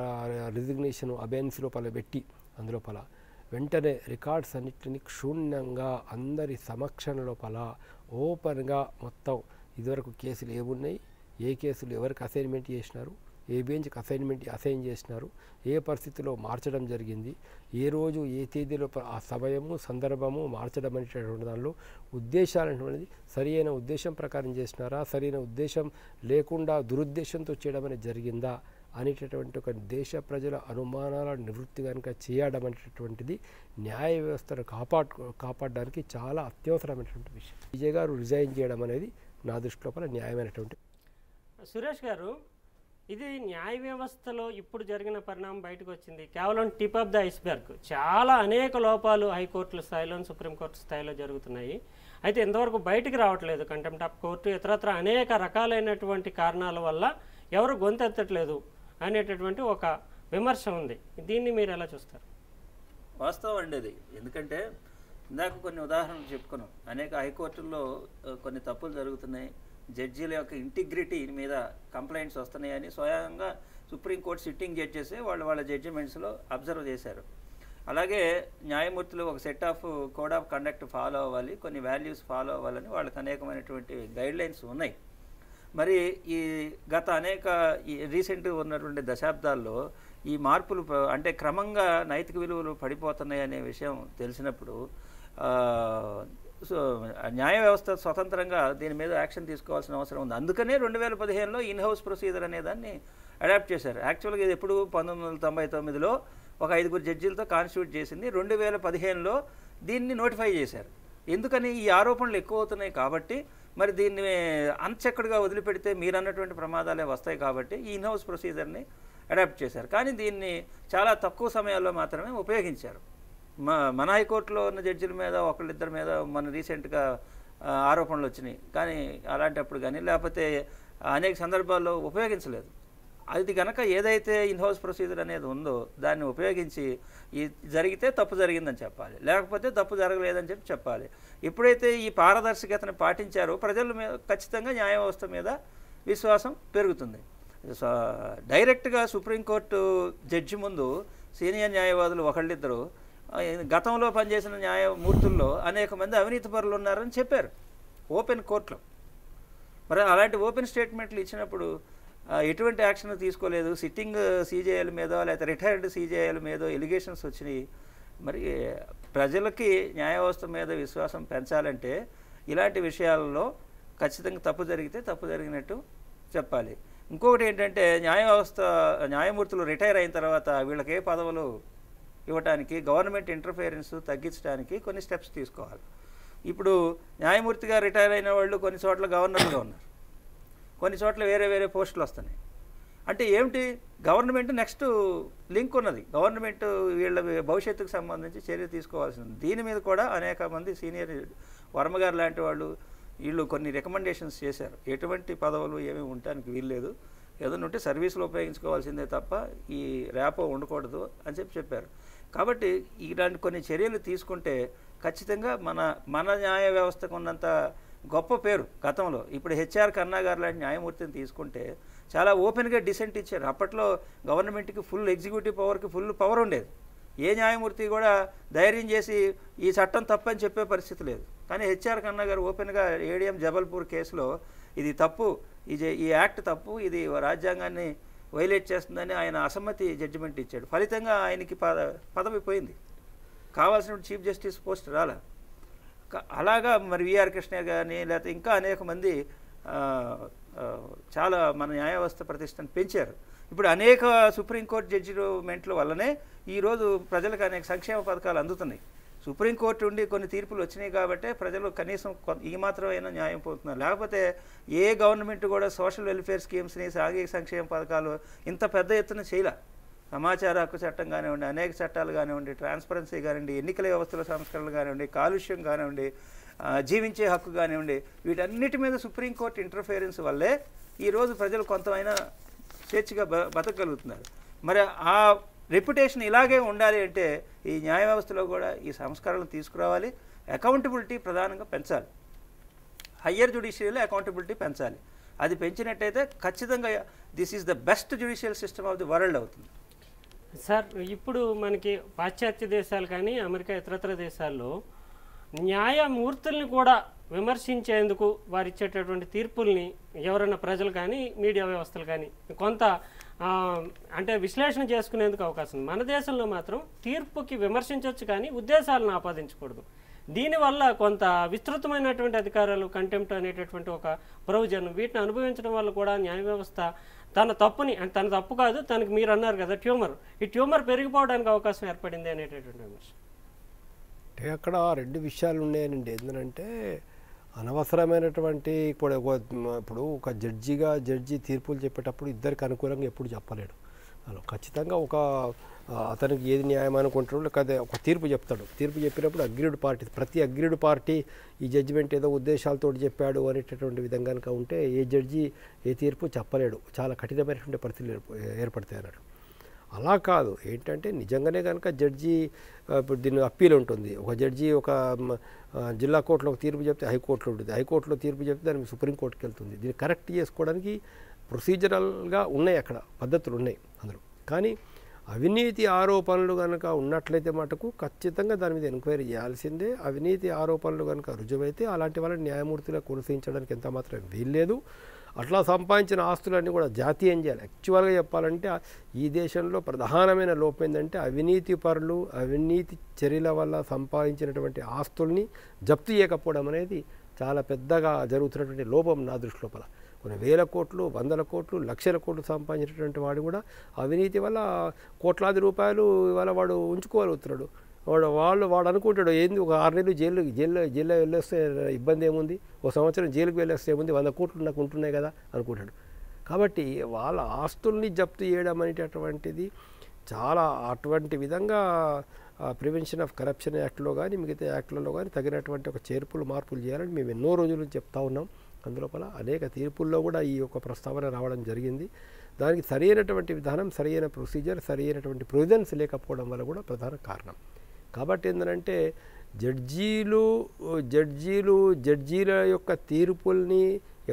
రిజిగ్నేషన్ అబెన్స్ లోపల పెట్టి అందులోపల వెంటనే రికార్డ్స్ అన్నిటిని క్షుణ్ణంగా అందరి సమక్షం లోపల ఓపెన్గా మొత్తం ఇదివరకు కేసులు ఏమున్నాయి, ఏ కేసులు ఎవరికి అసైన్మెంట్ చేసినారు, ఏ బెంచ్కి అసైన్ చేసినారు, ఏ పరిస్థితిలో మార్చడం జరిగింది, ఏ రోజు ఏ తేదీలో ఆ సమయము సందర్భము మార్చడం అనేటటువంటి దానిలో ఉద్దేశాలు అనేటువంటిది సరైన ఉద్దేశం ప్రకారం చేసినారా, సరైన ఉద్దేశం లేకుండా దురుద్దేశంతో చేయడం అనేది జరిగిందా అనేటటువంటి ఒక దేశ ప్రజల అనుమానాల నివృత్తి కనుక చేయడం అనేటటువంటిది న్యాయ వ్యవస్థను కాపాడడానికి చాలా అత్యవసరమైనటువంటి విషయం. విజయ్ గారు రిజైన్ చేయడం అనేది నా దృష్టి లోపల న్యాయమైనటువంటి. సురేష్ గారు, ఇది న్యాయ వ్యవస్థలో ఇప్పుడు జరిగిన పరిణామం బయటకు వచ్చింది కేవలం టిప్ ఆఫ్ ద ఐస్బర్గ్. చాలా అనేక లోపాలు హైకోర్టుల స్థాయిలో సుప్రీంకోర్టు స్థాయిలో జరుగుతున్నాయి. అయితే ఇంతవరకు బయటికి రావట్లేదు. కంటెంప్ట్ ఆఫ్ కోర్టు ఇతరత్ర అనేక రకాలైనటువంటి కారణాల వల్ల ఎవరు గొంతెత్తట్లేదు అనేటటువంటి ఒక విమర్శ ఉంది. దీన్ని మీరు ఎలా చూస్తారు? వాస్తవం అండి అది. ఎందుకంటే ఇందాక కొన్ని ఉదాహరణలు చెప్పుకున్నాం. అనేక హైకోర్టుల్లో కొన్ని తప్పులు జరుగుతున్నాయి, జడ్జీల యొక్క ఇంటిగ్రిటీ మీద కంప్లైంట్స్ వస్తున్నాయని స్వయంగా సుప్రీంకోర్టు సిట్టింగ్ జడ్జెస్ వాళ్ళ జడ్జిమెంట్స్లో అబ్జర్వ్ చేశారు. అలాగే న్యాయమూర్తులు ఒక set of code of conduct follow అవ్వాలి, కొన్ని వాల్యూస్ ఫాలో అవ్వాలని వాళ్ళకి అనేకమైనటువంటి గైడ్లైన్స్ ఉన్నాయి. మరి ఈ గత అనేక రీసెంట్ ఉన్నటువంటి దశాబ్దాల్లో ఈ మార్పులు అంటే క్రమంగా నైతిక విలువలు పడిపోతున్నాయి అనే విషయం తెలిసినప్పుడు సో న్యాయ వ్యవస్థ స్వతంత్రంగా దీని మీద యాక్షన్ తీసుకోవాల్సిన అవసరం ఉంది. అందుకనే 2015లో ఇన్హౌస్ ప్రొసీజర్ అనే దాన్ని అడాప్ట్ చేశారు. యాక్చువల్గా ఇది ఎప్పుడు 1999లో ఒక 5 జడ్జీలతో కాన్స్టిట్యూట్ చేసింది. 2015లో దీన్ని నోటిఫై చేశారు. ఎందుకని? ఈ ఆరోపణలు ఎక్కువ అవుతున్నాయి కాబట్టి, మరి దీన్ని అన్చెక్డ్గా వదిలిపెడితే మీరు అన్నటువంటి ప్రమాదాలే వస్తాయి కాబట్టి ఈ ఇన్హౌస్ ప్రొసీజర్ని అడాప్ట్ చేశారు. కానీ దీన్ని చాలా తక్కువ సమయాల్లో మాత్రమే ఉపయోగించారు. మన హైకోర్టులో ఉన్న జడ్జిల మీద ఒకళ్ళిద్దరి మీద మన రీసెంట్గా ఆరోపణలు వచ్చినాయి, కానీ అలాంటప్పుడు కానీ లేకపోతే అనేక సందర్భాల్లో ఉపయోగించలేదు. అది కనుక ఏదైతే ఇన్హౌస్ ప్రొసీజర్ అనేది ఉందో దాన్ని ఉపయోగించి ఈ జరిగితే తప్పు జరిగిందని చెప్పాలి, లేకపోతే తప్పు జరగలేదని చెప్పాలి. ఎప్పుడైతే ఈ పారదర్శకతను పాటించారో ప్రజల మీద ఖచ్చితంగా న్యాయ వ్యవస్థ మీద విశ్వాసం పెరుగుతుంది. డైరెక్ట్గా సుప్రీంకోర్టు జడ్జి ముందు సీనియర్ న్యాయవాదులు ఒకళ్ళిద్దరు గతంలో పనిచేసిన న్యాయమూర్తుల్లో అనేక మంది అవినీతి పరులు ఉన్నారని చెప్పారు ఓపెన్ కోర్టులో. మరి అలాంటి ఓపెన్ స్టేట్మెంట్లు ఇచ్చినప్పుడు ఎటువంటి యాక్షన్ తీసుకోలేదు. సిట్టింగ్ సీజేఐల మీద లేకపోతే రిటైర్డ్ సీజేఐల మీద ఎలిగేషన్స్ వచ్చినాయి. మరి ప్రజలకి న్యాయ వ్యవస్థ మీద విశ్వాసం పెంచాలంటే ఇలాంటి విషయాలలో ఖచ్చితంగా తప్పు జరిగితే తప్పు జరిగినట్టు చెప్పాలి. ఇంకొకటి ఏంటంటే న్యాయమూర్తులు రిటైర్ అయిన తర్వాత వీళ్ళకి ఏ పదవులు ఇవ్వడానికి గవర్నమెంట్ ఇంటర్ఫియరెన్స్ తగ్గించడానికి కొన్ని స్టెప్స్ తీసుకోవాలి. ఇప్పుడు న్యాయమూర్తిగా రిటైర్ అయిన వాళ్ళు కొన్ని చోట్ల గవర్నర్గా ఉన్నారు, కొన్ని చోట్ల వేరే పోస్టులు వస్తున్నాయి. అంటే ఏమిటి? గవర్నమెంట్ నెక్స్ట్ లింక్ ఉన్నది, గవర్నమెంట్ వీళ్ళ భవిష్యత్తుకు సంబంధించి చర్య తీసుకోవాల్సింది. దీని మీద కూడా అనేక మంది సీనియర్ వర్మగారు లాంటి వాళ్ళు వీళ్ళు కొన్ని రికమెండేషన్స్ చేశారు. ఎటువంటి పదవులు ఏమీ ఉండటానికి వీల్లేదు, ఏదైనా ఉంటే సర్వీసులు ఉపయోగించుకోవాల్సిందే తప్ప ఈ ర్యాపో ఉండకూడదు అని చెప్పారు. కాబట్టి ఇలాంటి కొన్ని చర్యలు తీసుకుంటే ఖచ్చితంగా మన న్యాయ వ్యవస్థకు ఉన్నంత గొప్ప పేరు గతంలో ఇప్పుడు హెచ్ఆర్ కన్నా గారు లాంటి న్యాయమూర్తిని తీసుకుంటే చాలా ఓపెన్గా డిసెంట్ ఇచ్చారు. అప్పట్లో గవర్నమెంట్కి ఫుల్ ఎగ్జిక్యూటివ్ పవర్కి ఫుల్ పవర్ ఉండేది. ఏ న్యాయమూర్తి కూడా ధైర్యం చేసి ఈ చట్టం తప్పని చెప్పే పరిస్థితి లేదు. కానీ హెచ్ఆర్ కన్నా గారు ఓపెన్గా ఏడిఎం జబల్పూర్ కేసులో ఇది తప్పు, ఈ యాక్ట్ తప్పు, ఇది రాజ్యాంగాన్ని వైలేట్ చేస్తుందని ఆయన అసమ్మతి జడ్జిమెంట్ ఇచ్చాడు. ఫలితంగా ఆయనకి పదవి పోయింది, కావాల్సిన చీఫ్ జస్టిస్ పోస్ట్ రాలా. అలాగా మరి విఆర్ కృష్ణ కానీ లేకపోతే ఇంకా అనేక మంది చాలా మన న్యాయ వ్యవస్థ ప్రతిష్టను పెంచారు. ఇప్పుడు అనేక సుప్రీంకోర్టు జడ్జిమెంట్ల వల్లనే ఈరోజు ప్రజలకు అనేక సంక్షేమ పథకాలు అందుతున్నాయి. సుప్రీంకోర్టు ఉండి కొన్ని తీర్పులు వచ్చినాయి కాబట్టి ప్రజలు కనీసం ఈ మాత్రమైనా న్యాయం పొందుతున్నారు. లేకపోతే ఏ గవర్నమెంట్ కూడా సోషల్ వెల్ఫేర్ స్కీమ్స్ని సాంఘిక సంక్షేమ పథకాలు ఇంత పెద్ద ఎత్తున చేయలే. సమాచార హక్కు చట్టం కానివ్వండి, అనేక చట్టాలు కానివ్వండి, ట్రాన్స్పరెన్సీ కానివ్వండి, ఎన్నికల వ్యవస్థల సంస్కరణలు కానివ్వండి, కాలుష్యం కానివ్వండి, జీవించే హక్కు కానివ్వండి, వీటన్నిటి మీద సుప్రీంకోర్టు ఇంటర్ఫియరెన్స్ వల్లే ఈరోజు ప్రజలు కొంతమైనా స్వేచ్ఛగా బతకగలుగుతున్నారు. మరి ఆ రెప్యుటేషన్ ఇలాగే ఉండాలి అంటే ఈ న్యాయ వ్యవస్థలో కూడా ఈ సంస్కరణలు తీసుకురావాలి. అకౌంటబిలిటీ ప్రధానంగా పెంచాలి. హయ్యర్ జ్యుడిషియరీలో అకౌంటబిలిటీ పెంచాలి. అది పెంచినట్టయితే ఖచ్చితంగా this is the best judicial system of the world అవుతుంది. సార్, ఇప్పుడు మనకి పాశ్చాత్య దేశాలు కానీ అమెరికా ఇతరత్ర దేశాల్లో న్యాయమూర్తుల్ని కూడా విమర్శించేందుకు వారు ఇచ్చేటటువంటి తీర్పుల్ని ఎవరైనా ప్రజలు కానీ మీడియా వ్యవస్థలు కానీ కొంత అంటే విశ్లేషణ చేసుకునేందుకు అవకాశం ఉంది. మన దేశంలో మాత్రం తీర్పుకి విమర్శించవచ్చు కానీ ఉద్దేశాలను ఆపాదించకూడదు. దీనివల్ల కొంత విస్తృతమైనటువంటి అధికారాలు, కంటెంప్ట్ అనేటటువంటి ఒక ప్రొవిజన్, వీటిని అనుభవించడం వల్ల కూడా న్యాయ వ్యవస్థ తన తప్పుని, తన తప్పు కాదు, తనకి మీరు అన్నారు కదా ట్యూమర్, ఈ ట్యూమర్ పెరిగిపోవడానికి అవకాశం ఏర్పడింది అనేటటువంటి విమర్శ. అంటే అక్కడ రెండు విషయాలు ఉన్నాయనండి. ఏంటంటే అనవసరమైనటువంటి ఇప్పుడు ఒక జడ్జి తీర్పులు చెప్పేటప్పుడు ఇద్దరికి అనుకూలంగా ఎప్పుడు చెప్పలేడు. అలా ఖచ్చితంగా అతనికి ఏది న్యాయం అనుకుంటాడో కదా ఒక తీర్పు చెప్తాడు. తీర్పు చెప్పినప్పుడు ప్రతి అగ్రీడ్ పార్టీ ఈ జడ్జిమెంట్ ఏదో ఉద్దేశాలతో చెప్పాడు అనేటటువంటి విధంగా కనుక ఉంటే ఏ జడ్జి ఏ తీర్పు చెప్పలేడు. చాలా కఠినమైనటువంటి పరిస్థితులు ఏర్పడతాయి అన్నట్టు. అలా కాదు, ఏంటంటే నిజంగానే కనుక జడ్జి ఇప్పుడు దీని అప్పీల్ ఉంటుంది. ఒక జడ్జి ఒక జిల్లా కోర్టులో ఒక తీర్పు చెప్తే హైకోర్టులో ఉంటుంది, హైకోర్టులో తీర్పు చెప్తే దానికి సుప్రీంకోర్టుకి వెళ్తుంది. దీన్ని కరెక్ట్ చేసుకోవడానికి ప్రొసీజరల్గా ఉన్నాయి, అక్కడ పద్ధతులు ఉన్నాయి అందులో. కానీ అవినీతి ఆరోపణలు కనుక ఉన్నట్లయితే మటుకు ఖచ్చితంగా దాని మీద ఎంక్వైరీ చేయాల్సిందే. అవినీతి ఆరోపణలు కనుక రుజువైతే అలాంటి వాళ్ళని న్యాయమూర్తిగా కొనసాగించడానికి ఎంత మాత్రం వీల్లేదు. అట్లా సంపాదించిన ఆస్తులన్నీ కూడా జాతీయం చేయాలి. యాక్చువల్గా చెప్పాలంటే ఈ దేశంలో ప్రధానమైన లోపం ఏంటంటే అవినీతి పరులు అవినీతి చర్యల వల్ల సంపాదించినటువంటి ఆస్తుల్ని జప్తు చేయకపోవడం అనేది చాలా పెద్దగా జరుగుతున్నటువంటి లోపం నా దృష్టి లోపల. కొన్ని వేల కోట్లు, వందల కోట్లు, లక్షల కోట్లు సంపాదించినటువంటి వాడు కూడా అవినీతి వల్ల కోట్లాది రూపాయలు ఇవాళ వాడు ఉంచుకోగలుగుతున్నాడు. వాడు అనుకుంటాడు ఏంది ఒక 6 నెలలు జైల్లో వెళ్ళొస్తే ఇబ్బంది ఏముంది, ఒక సంవత్సరం జైలుకి వెళ్ళొస్తే ఏముంది, 100 కోట్లు నాకు ఉంటున్నాయి కదా అనుకుంటాడు. కాబట్టి వాళ్ళ ఆస్తుల్ని జప్తు చేయడం అనేటటువంటిది చాలా అటువంటి విధంగా ప్రివెన్షన్ ఆఫ్ కరప్షన్ యాక్ట్లో కానీ మిగతా యాక్ట్లలో కానీ తగినటువంటి ఒక మార్పులు చేయాలని మేము ఎన్నో రోజుల నుంచి చెప్తా ఉన్నాం. అందులోపల అనేక తీర్పుల్లో కూడా ఈ యొక్క ప్రస్తావన రావడం జరిగింది. దానికి సరైనటువంటి విధానం, సరైన ప్రొసీజర్, సరైనటువంటి ప్రొవిజన్స్ లేకపోవడం వల్ల కూడా ప్రధాన కారణం. కాబట్టి ఏంటంటే జడ్జీల యొక్క తీర్పుల్ని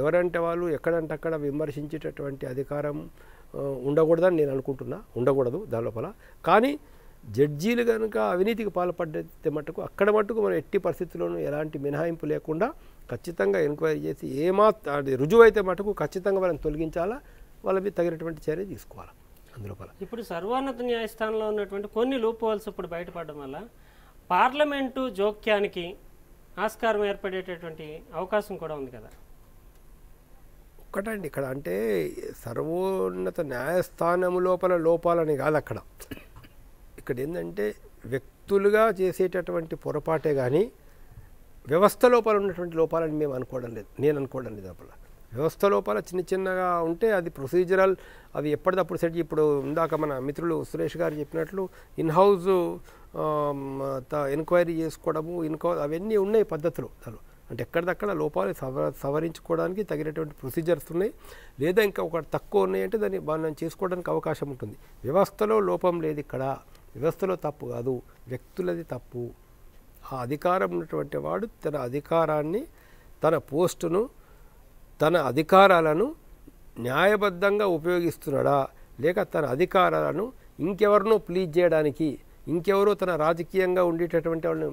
ఎవరంటే వాళ్ళు ఎక్కడంటే అక్కడ విమర్శించేటటువంటి అధికారం ఉండకూడదని నేను అనుకుంటున్నా. ఉండకూడదు దాని లోపల. కానీ జడ్జీలు కనుక అవినీతికి పాల్పడితే మట్టుకు అక్కడ మట్టుకు మనం ఎట్టి పరిస్థితుల్లోనూ ఎలాంటి మినహాయింపు లేకుండా ఖచ్చితంగా ఎంక్వైరీ చేసి అది రుజువైతే మటుకు ఖచ్చితంగా వాళ్ళని తొలగించాలా, వాళ్ళ మీద తగినటువంటి చర్య తీసుకోవాలి. అందులోపల ఇప్పుడు సర్వోన్నత న్యాయస్థానంలో ఉన్నటువంటి కొన్ని లూప్ హోల్స్ ఇప్పుడు బయటపడడం వల్ల పార్లమెంటు జోక్యానికి ఆస్కారం ఏర్పడేటటువంటి అవకాశం కూడా ఉంది కదా. ఒక్కటండి ఇక్కడ అంటే సర్వోన్నత న్యాయస్థానం లోపల లోపాలని కాదు అక్కడ. ఇక్కడ ఏంటంటే వ్యక్తులుగా చేసేటటువంటి పొరపాటే కానీ వ్యవస్థ లోపల ఉన్నటువంటి లోపాలని మేము అనుకోవడం లేదు, నేను అనుకోవడం లేదు. అప్పుడు వ్యవస్థ లోపల చిన్నగా ఉంటే అది ప్రొసీజరల్, అవి ఎప్పటికప్పుడు సెట్. ఇప్పుడు ఇందాక మన మిత్రులు సురేష్ గారు చెప్పినట్లు ఇన్హౌజ్ ఎంక్వైరీ చేసుకోవడము, అవన్నీ ఉన్నాయి పద్ధతులు. అంటే ఎక్కడిదక్కడ లోపాలు సవరించుకోవడానికి తగినటువంటి ప్రొసీజర్స్ ఉన్నాయి. లేదా ఇంకా ఒకటి తక్కువ ఉన్నాయంటే దాన్ని మనం చేసుకోవడానికి అవకాశం ఉంటుంది. వ్యవస్థలో లోపం లేదు ఇక్కడ. వ్యవస్థలో తప్పు కాదు, వ్యక్తులది తప్పు. ఆ అధికారం ఉన్నటువంటి వాడు తన అధికారాన్ని, తన పోస్టును, తన అధికారాలను న్యాయబద్ధంగా ఉపయోగిస్తున్నాడా, లేక తన అధికారాలను ఇంకెవరినో ప్లీజ్ చేయడానికి, ఇంకెవరో తన రాజకీయంగా ఉండేటటువంటి వాళ్ళని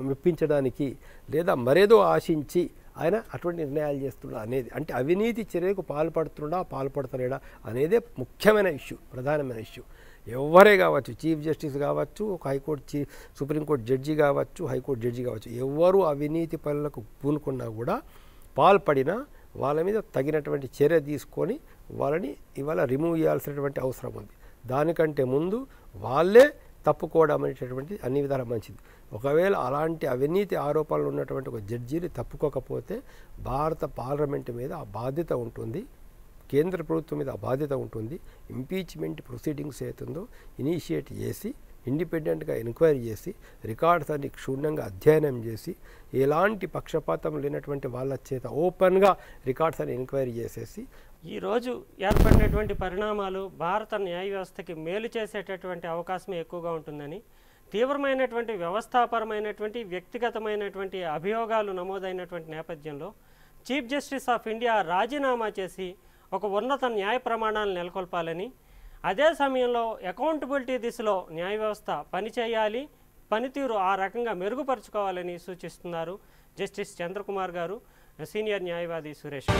మెప్పించడానికి, లేదా మరేదో ఆశించి ఆయన అటువంటి నిర్ణయాలు చేస్తున్నాడా అనేది, అంటే అవినీతి చర్యకు పాల్పడుతున్నాడా అనేదే ముఖ్యమైన ఇష్యూ, ప్రధానమైన ఇష్యూ. ఎవరే కావచ్చు, చీఫ్ జస్టిస్ కావచ్చు, ఒక సుప్రీంకోర్టు జడ్జి కావచ్చు, హైకోర్టు జడ్జి కావచ్చు, ఎవరు అవినీతి పనులకు పూనుకున్నా కూడా పాల్పడినా వాళ్ళ మీద తగినటువంటి చర్య తీసుకొని వాళ్ళని ఇవాళ రిమూవ్ చేయాల్సినటువంటి అవసరం ఉంది. దానికంటే ముందు వాళ్ళే తప్పుకోవడం అనేటటువంటి అన్ని విధాలు మంచిది. ఒకవేళ అలాంటి అవినీతి ఆరోపణలు ఉన్నటువంటి ఒక జడ్జీని తప్పుకోకపోతే భారత పార్లమెంటు మీద ఆ బాధ్యత ఉంటుంది, కేంద్ర ప్రభుత్వం మీద ఆ బాధ్యత ఉంటుంది. ఇంపీచ్మెంట్ ప్రొసీడింగ్స్ అవుతుందో ఇనిషియేట్ చేసి ఇండిపెండెంట్గా ఎంక్వైరీ చేసి రికార్డ్స్ అన్ని క్షుణ్ణంగా అధ్యయనం చేసి ఎలాంటి పక్షపాతం లేనటువంటి వాళ్ళ చేత ఓపెన్గా రికార్డ్స్ అని ఎంక్వైరీ చేసేసి ఈరోజు ఏర్పడినటువంటి పరిణామాలు భారత న్యాయ వ్యవస్థకి మేలు చేసేటటువంటి అవకాశం ఎక్కువగా ఉంటుందని, తీవ్రమైనటువంటి వ్యవస్థాపరమైనటువంటి వ్యక్తిగతమైనటువంటి అభియోగాలు నమోదైనటువంటి నేపథ్యంలో చీఫ్ జస్టిస్ ఆఫ్ ఇండియా రాజీనామా చేసి ఒక ఉన్నత న్యాయ ప్రమాణాలను నెలకొల్పాలని, అదే సమయంలో అకౌంటబిలిటీ దిశలో న్యాయ వ్యవస్థ పనిచేయాలి, పనితీరు ఆ రకంగా మెరుగుపరుచుకోవాలని సూచిస్తున్నారు జస్టిస్ చంద్రకుమార్ గారు, సీనియర్ న్యాయవాది సురేష్.